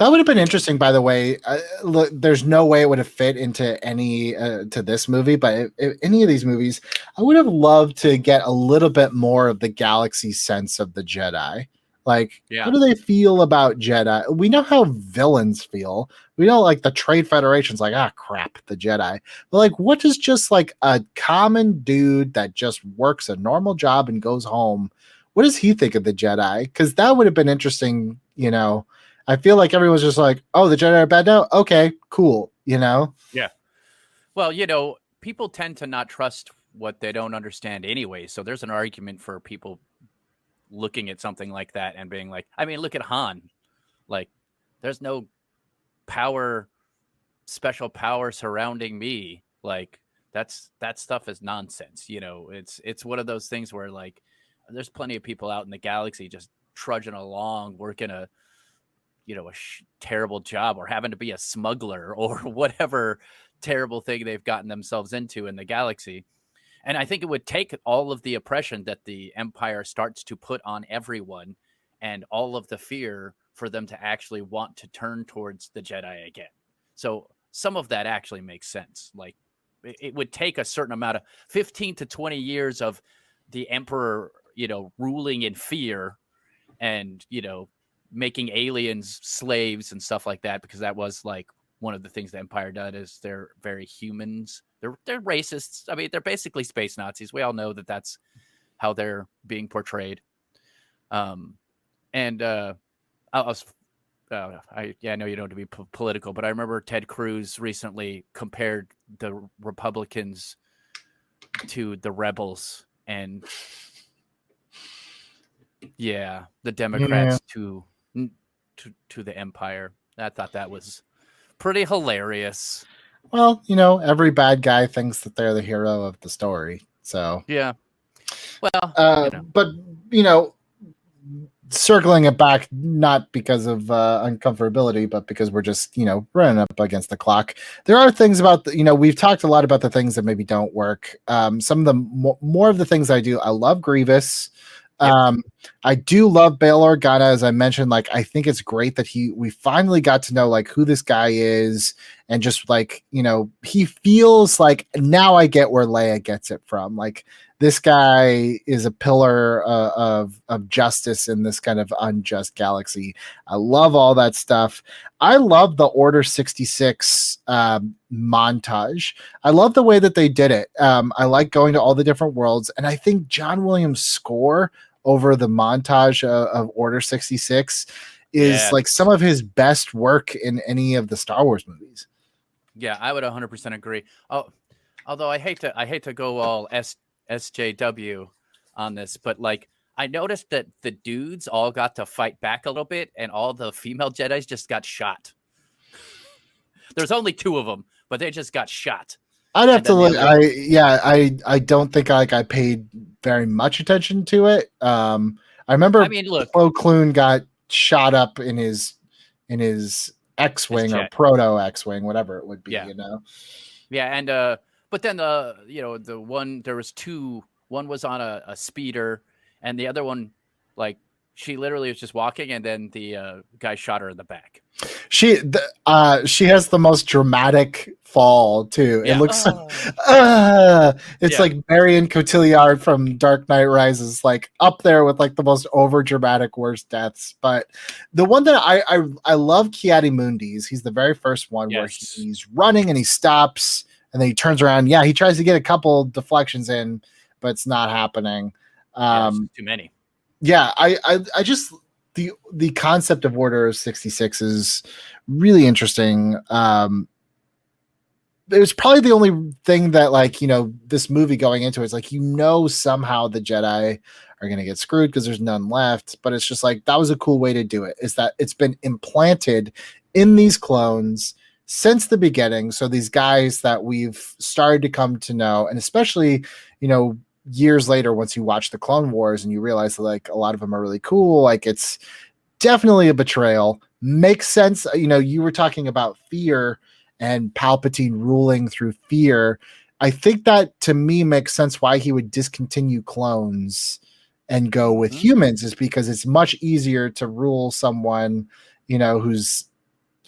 that would have been interesting, by the way. Look, there's no way it would have fit into any to this movie, but if any of these movies, I would have loved to get a little bit more of the galaxy sense of the Jedi. Like, how do they feel about Jedi? We know how villains feel. We know, like, the Trade Federation's like, crap, the Jedi. But, like, what does just, like, a common dude that just works a normal job and goes home, what does he think of the Jedi? Because that would have been interesting, I feel like everyone's just like, oh, the Jedi are bad now? Okay, cool, Yeah. Well, people tend to not trust what they don't understand anyway. So there's an argument for people looking at something like that and being like, I mean, look at Han. Like, there's no special power surrounding me. Like, that stuff is nonsense. It's one of those things where, like, there's plenty of people out in the galaxy just trudging along, working a terrible job, or having to be a smuggler, or whatever terrible thing they've gotten themselves into in the galaxy. And I think it would take all of the oppression that the Empire starts to put on everyone, and all of the fear, for them to actually want to turn towards the Jedi again. So some of that actually makes sense. Like, it would take a certain amount of 15 to 20 years of the Emperor, ruling in fear, and, making aliens slaves and stuff like that, because that was like one of the things the Empire did, is they're very humans. They're racists. I mean, they're basically space Nazis. We all know that that's how they're being portrayed. I know you don't want to be political, but I remember Ted Cruz recently compared the Republicans to the rebels, and the Democrats to the Empire. I thought that was pretty hilarious. Well, every bad guy thinks that they're the hero of the story. So yeah. Well, But circling it back, not because of uncomfortability, but because we're just running up against the clock. There are things about we've talked a lot about the things that maybe don't work. Some of the more of the things I do, I love Grievous. Yep. I do love Bail Organa, as I mentioned. Like, I think it's great that we finally got to know like who this guy is, and just like he feels like now I get where Leia gets it from. Like, this guy is a pillar of justice in this kind of unjust galaxy. I love all that stuff. I love the Order 66 montage. I love the way that they did it. I like going to all the different worlds, and I think John Williams' score over the montage of Order 66 is like some of his best work in any of the Star Wars movies. Yeah, I would 100% agree. Oh, although I hate to go all SJW on this, but like I noticed that the dudes all got to fight back a little bit, and all the female Jedis just got shot. There's only 2 of them, but they just got shot. I'd have to look. I don't think I paid very much attention to it. I remember. I mean, look, Plo Koon got shot up in his X-wing or proto X-wing, whatever it would be. Yeah. Yeah, and but then the one, there was 2. One was on a speeder, and the other one, like, she literally was just walking, and then the guy shot her in the back. She has the most dramatic fall too. Yeah. It looks it's like Marion Cotillard from Dark Knight Rises, like up there with like the most over dramatic worst deaths. But the one that I love, Ki-Adi-Mundi's. He's the very first one where he's running and he stops and then he turns around. Yeah, he tries to get a couple deflections in, but it's not happening. Too many. Yeah, I just the concept of Order 66 is really interesting. It was probably the only thing that, like, this movie going into it's like, somehow the Jedi are going to get screwed because there's none left. But it's just like, that was a cool way to do it, is that it's been implanted in these clones since the beginning. So these guys that we've started to come to know, and especially, years later, once you watch the Clone Wars and you realize that like a lot of them are really cool, like it's definitely a betrayal. Makes sense. You were talking about fear and Palpatine ruling through fear. I think that to me makes sense why he would discontinue clones and go with humans, is because it's much easier to rule someone, who's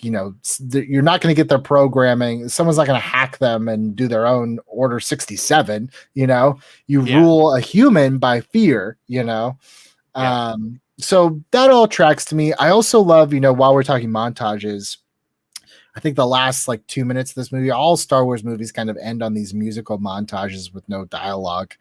you're not going to get their programming. Someone's not going to hack them and do their own Order 67. Rule a human by fear. So that all tracks to me. I also love, while we're talking montages, I think the last like 2 minutes of this movie, all Star Wars movies kind of end on these musical montages with no dialogue.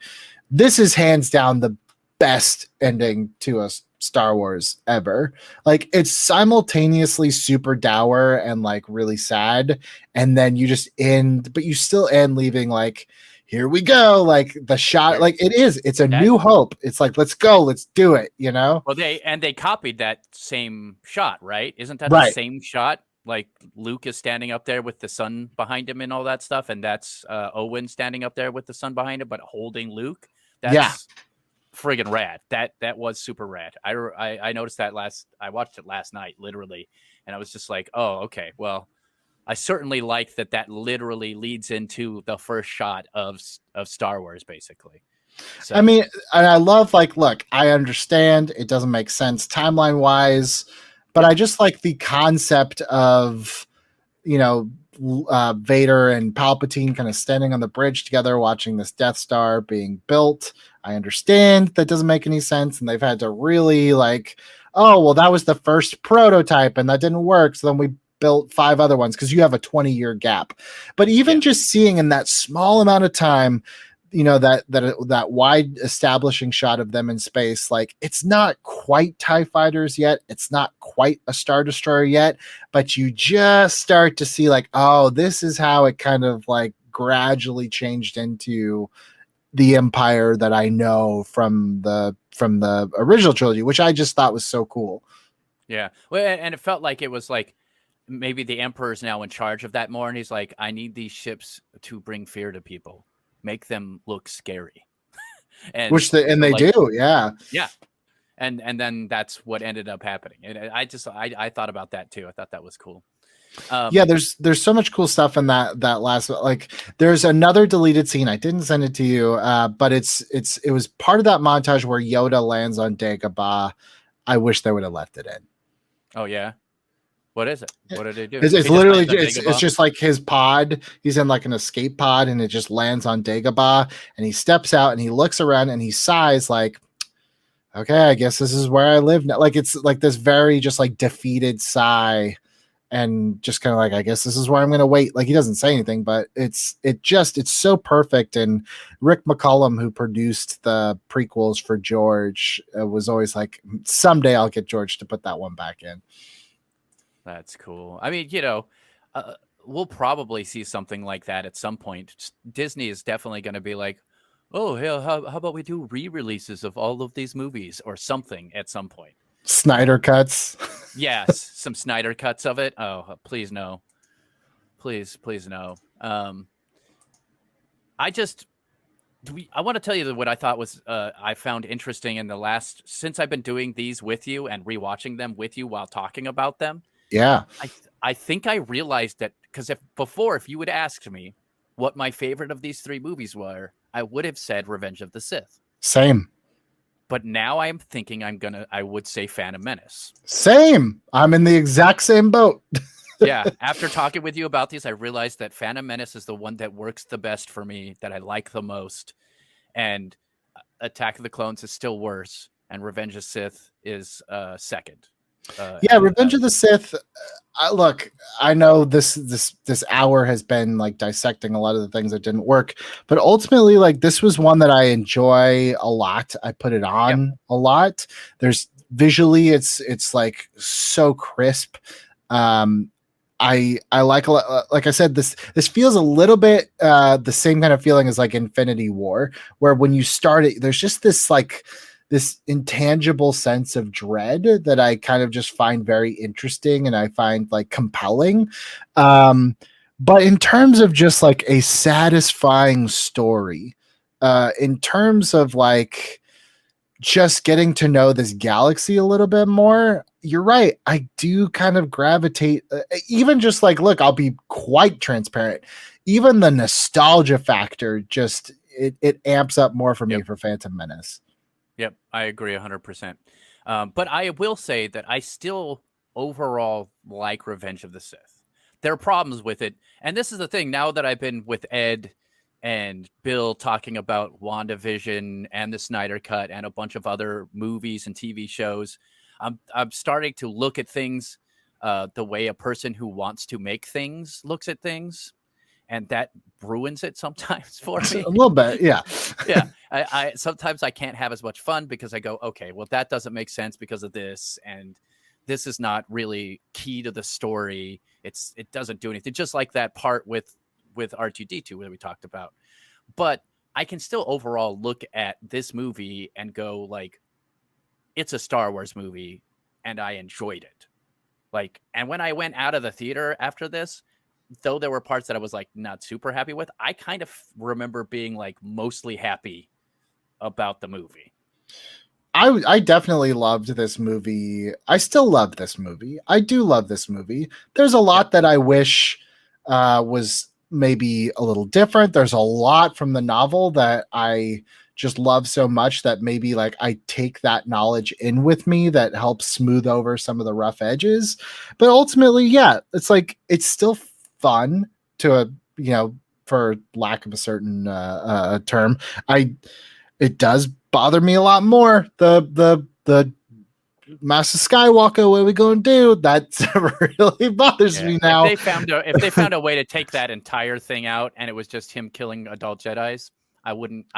This is hands down the best ending to a Star Wars ever. Like, it's simultaneously super dour and like really sad, and then you just end, but you still end leaving like, here we go, like the shot, like it's a new hope. It's like, let's go, let's do it. Well, they copied that same shot, right? Isn't that the same shot? Like, Luke is standing up there with the sun behind him and all that stuff, and that's Owen standing up there with the sun behind him, but holding Luke. That's friggin' rad. That was super rad. I noticed that I watched it last night, literally, and I was just like, oh, okay, well, I certainly like that literally leads into the first shot of Star Wars, basically. So, I mean, and I love, like, look, I understand it doesn't make sense timeline wise, but I just like the concept of, Vader and Palpatine kind of standing on the bridge together, watching this Death Star being built. I understand that doesn't make any sense, and they've had to really like, oh, well, that was the first prototype and that didn't work, so then we built 5 other ones, because you have a 20-year gap. But even just seeing in that small amount of time, that wide establishing shot of them in space, like, it's not quite TIE fighters yet, it's not quite a Star Destroyer yet, but you just start to see like, oh, this is how it kind of like gradually changed into the Empire that I know from the original trilogy, which I just thought was so cool. Yeah, well, and it felt like it was like maybe the Emperor's now in charge of that more, and he's like, I need these ships to bring fear to people, make them look scary. And Which they like, do, yeah. yeah. And then that's what ended up happening. And I thought about that too. I thought that was cool. Yeah, there's so much cool stuff in that last, like, there's another deleted scene. I didn't send it to you, but it was part of that montage where Yoda lands on Dagobah. I wish they would have left it in. Oh yeah, what is it? What did they do? It's literally it's just like his pod. He's in like an escape pod, and it just lands on Dagobah, and he steps out and he looks around and he sighs like, okay, I guess this is where I live now. Like, it's like this very just like defeated sigh, and just kind of like, I guess this is where I'm going to wait. Like, he doesn't say anything, but it's so perfect. And Rick McCollum, who produced the prequels for George, was always like, someday I'll get George to put that one back in. That's cool. I mean, we'll probably see something like that at some point. Disney is definitely going to be like, oh, hell, how about we do re-releases of all of these movies or something at some point? Snyder cuts. Yes, some Snyder cuts of it. Oh, please no. Please no. I want to tell you what I thought was I found interesting in the last, since I've been doing these with you and rewatching them with you while talking about them. Yeah. I think I realized that, because if you had asked me what my favorite of these three movies were, I would have said Revenge of the Sith. Same. But now I'm thinking I would say Phantom Menace. Same. I'm in the exact same boat. Yeah. After talking with you about these, I realized that Phantom Menace is the one that works the best for me, that I like the most. And Attack of the Clones is still worse. And Revenge of the Sith is second. Revenge of the Sith. Look, I know this hour has been like dissecting a lot of the things that didn't work, but ultimately, like, this was one that I enjoy a lot. I put it on a lot. There's visually, it's like so crisp. I like a lot, like I said, this feels a little bit the same kind of feeling as like Infinity War, where when you start it, there's just this intangible sense of dread that I kind of just find very interesting and I find like compelling. But in terms of just like a satisfying story, in terms of like just getting to know this galaxy a little bit more, you're right. I do kind of gravitate, even just like, look, I'll be quite transparent. Even the nostalgia factor, just it amps up more for me for Phantom Menace. Yep, I agree 100%. But I will say that I still overall like Revenge of the Sith. There are problems with it. And this is the thing, now that I've been with Ed and Bill talking about WandaVision and the Snyder Cut and a bunch of other movies and TV shows, I'm starting to look at things the way a person who wants to make things looks at things. And that ruins it sometimes for me. A little bit, yeah. Yeah. I sometimes I can't have as much fun because I go, okay, well, that doesn't make sense because of this, and this is not really key to the story. It doesn't do anything. Just like that part with R2-D2 that we talked about. But I can still overall look at this movie and go, like, it's a Star Wars movie, and I enjoyed it. Like, and when I went out of the theater after this, though there were parts that I was like not super happy with, I kind of remember being like mostly happy about the movie. I definitely loved this movie. I still love this movie. I do love this movie. There's a lot that I wish was maybe a little different. There's a lot from the novel that I just love so much that maybe like I take that knowledge in with me that helps smooth over some of the rough edges. But ultimately, yeah, it's like, it's still fun to for lack of a certain term. It does bother me a lot more. The Master Skywalker, what are we going to do? That really bothers me now. If they found a way to take that entire thing out and it was just him killing adult Jedis, I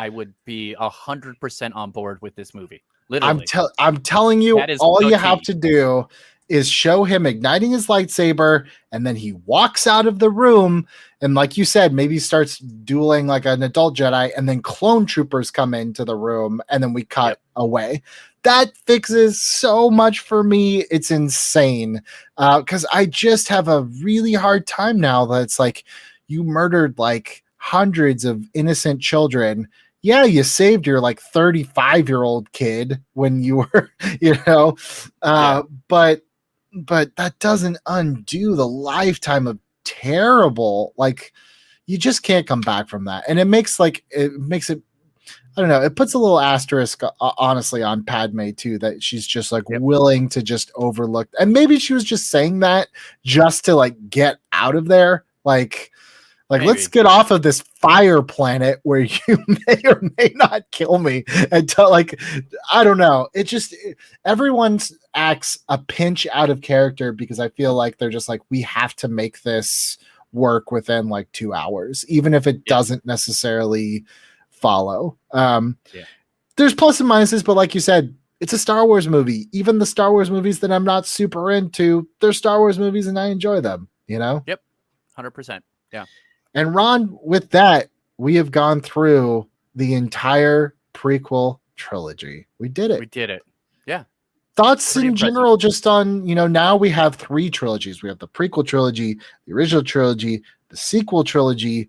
would be 100% on board with this movie. Literally. I'm telling you, all you have to do is show him igniting his lightsaber, and then he walks out of the room, and like you said, maybe starts dueling like an adult Jedi, and then clone troopers come into the room, and then we cut away. That fixes so much for me. It's insane. Because I just have a really hard time now that it's like, you murdered like hundreds of innocent children. yeah, you saved your like 35-year-old kid when you were, Yeah. but that doesn't undo the lifetime of terrible, like, you just can't come back from that. And it makes it, I don't know, it puts a little asterisk, honestly, on Padme too, that she's just like Yep. willing to just overlook. And maybe she was just saying that just to like get out of there. Like Maybe. let's get off of this fire planet where you may or may not kill me until, like, I don't know. Everyone acts a pinch out of character because I feel like they're just like, we have to make this work within like 2 hours, even if it doesn't necessarily follow. There's plus and minuses, but like you said, it's a Star Wars movie. Even the Star Wars movies that I'm not super into, they're Star Wars movies and I enjoy them, Yep. 100%. Yeah. And Ron, with that, we have gone through the entire prequel trilogy. We did it. We did it. Yeah. Thoughts Pretty in impressive. general, just on, now we have 3 trilogies. We have the prequel trilogy, the original trilogy, the sequel trilogy.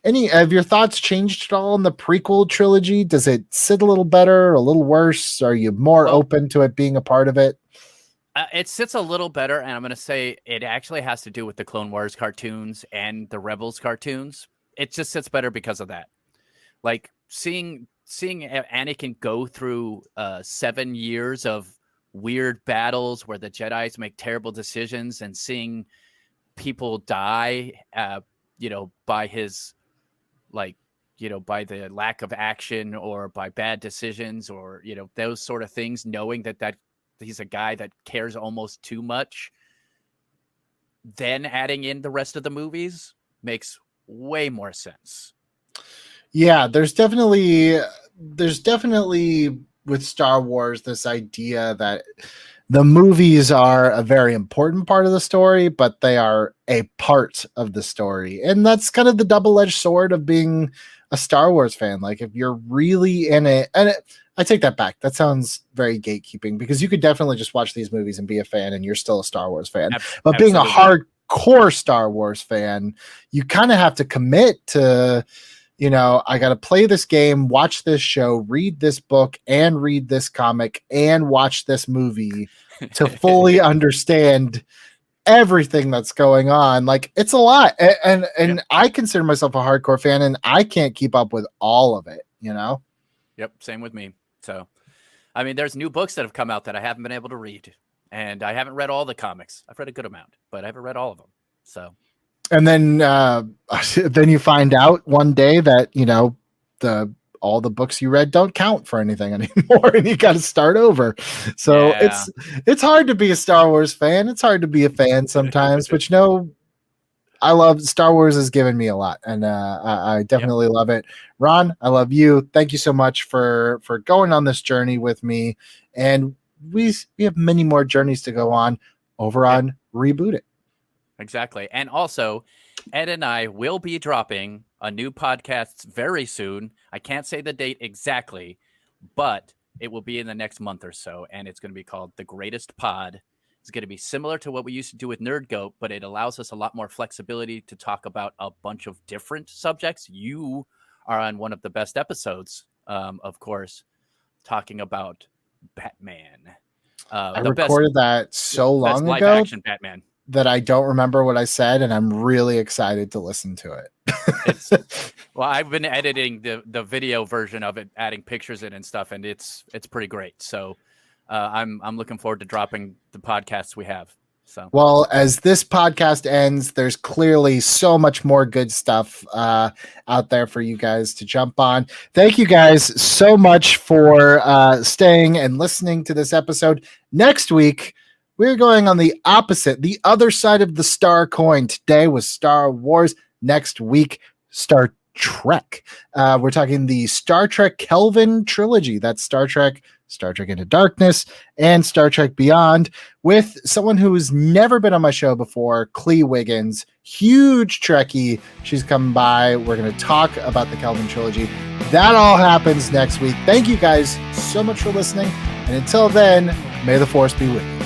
Any have your thoughts changed at all in the prequel trilogy? Does it sit a little better, a little worse? Are you more open to it being a part of it? It sits a little better, and I'm going to say it actually has to do with the Clone Wars cartoons and the Rebels cartoons. It just sits better because of that. Like seeing Anakin go through 7 years of weird battles where the Jedis make terrible decisions, and seeing people die, by his, by the lack of action or by bad decisions or, those sort of things, knowing that he's a guy that cares almost too much, then adding in the rest of the movies makes way more sense. Yeah, there's definitely with Star Wars this idea that the movies are a very important part of the story, but they are a part of the story. And that's kind of the double-edged sword of being a Star Wars fan. Like, if you're really in it, I take that back. That sounds very gatekeeping, because you could definitely just watch these movies and be a fan and you're still a Star Wars fan. But being a hardcore Star Wars fan, you kind of have to commit to, I got to play this game, watch this show, read this book, and read this comic, and watch this movie to fully understand everything that's going on. Like, it's a lot. And I consider myself a hardcore fan, and I can't keep up with all of it, Yep, same with me. So, I mean, there's new books that have come out that I haven't been able to read, and I haven't read all the comics. I've read a good amount, but I haven't read all of them. So, and then you find out one day that all the books you read don't count for anything anymore, and you got to start over. So it's hard to be a Star Wars fan. It's hard to be a fan sometimes, but I love Star Wars has given me a lot, and I definitely love it. Ron, I love you. Thank you so much for going on this journey with me, and we have many more journeys to go on over on Reboot It. Exactly. And also, Ed and I will be dropping a new podcast very soon. I can't say the date exactly, but it will be in the next month or so, and it's going to be called The Greatest Pod. It's going to be similar to what we used to do with Nerd Goat, but it allows us a lot more flexibility to talk about a bunch of different subjects. You are on one of the best episodes, of course, talking about Batman. I recorded that so long ago, live action Batman, that I don't remember what I said, and I'm really excited to listen to it. Well, I've been editing the video version of it, adding pictures in and stuff, and it's pretty great. So I'm looking forward to dropping the podcasts we have. So, well, as this podcast ends, there's clearly so much more good stuff out there for you guys to jump on. Thank you guys so much for staying and listening to this episode. Next week, we're going on the other side of the star coin. Today was Star Wars. Next week, Star Trek. We're talking the Star Trek Kelvin trilogy. That's Star Trek Into Darkness, and Star Trek Beyond, with someone who's never been on my show before, Clee Wiggins, huge Trekkie. She's coming by. We're going to talk about the Kelvin trilogy. That all happens next week. Thank you guys so much for listening. And until then, may the Force be with you.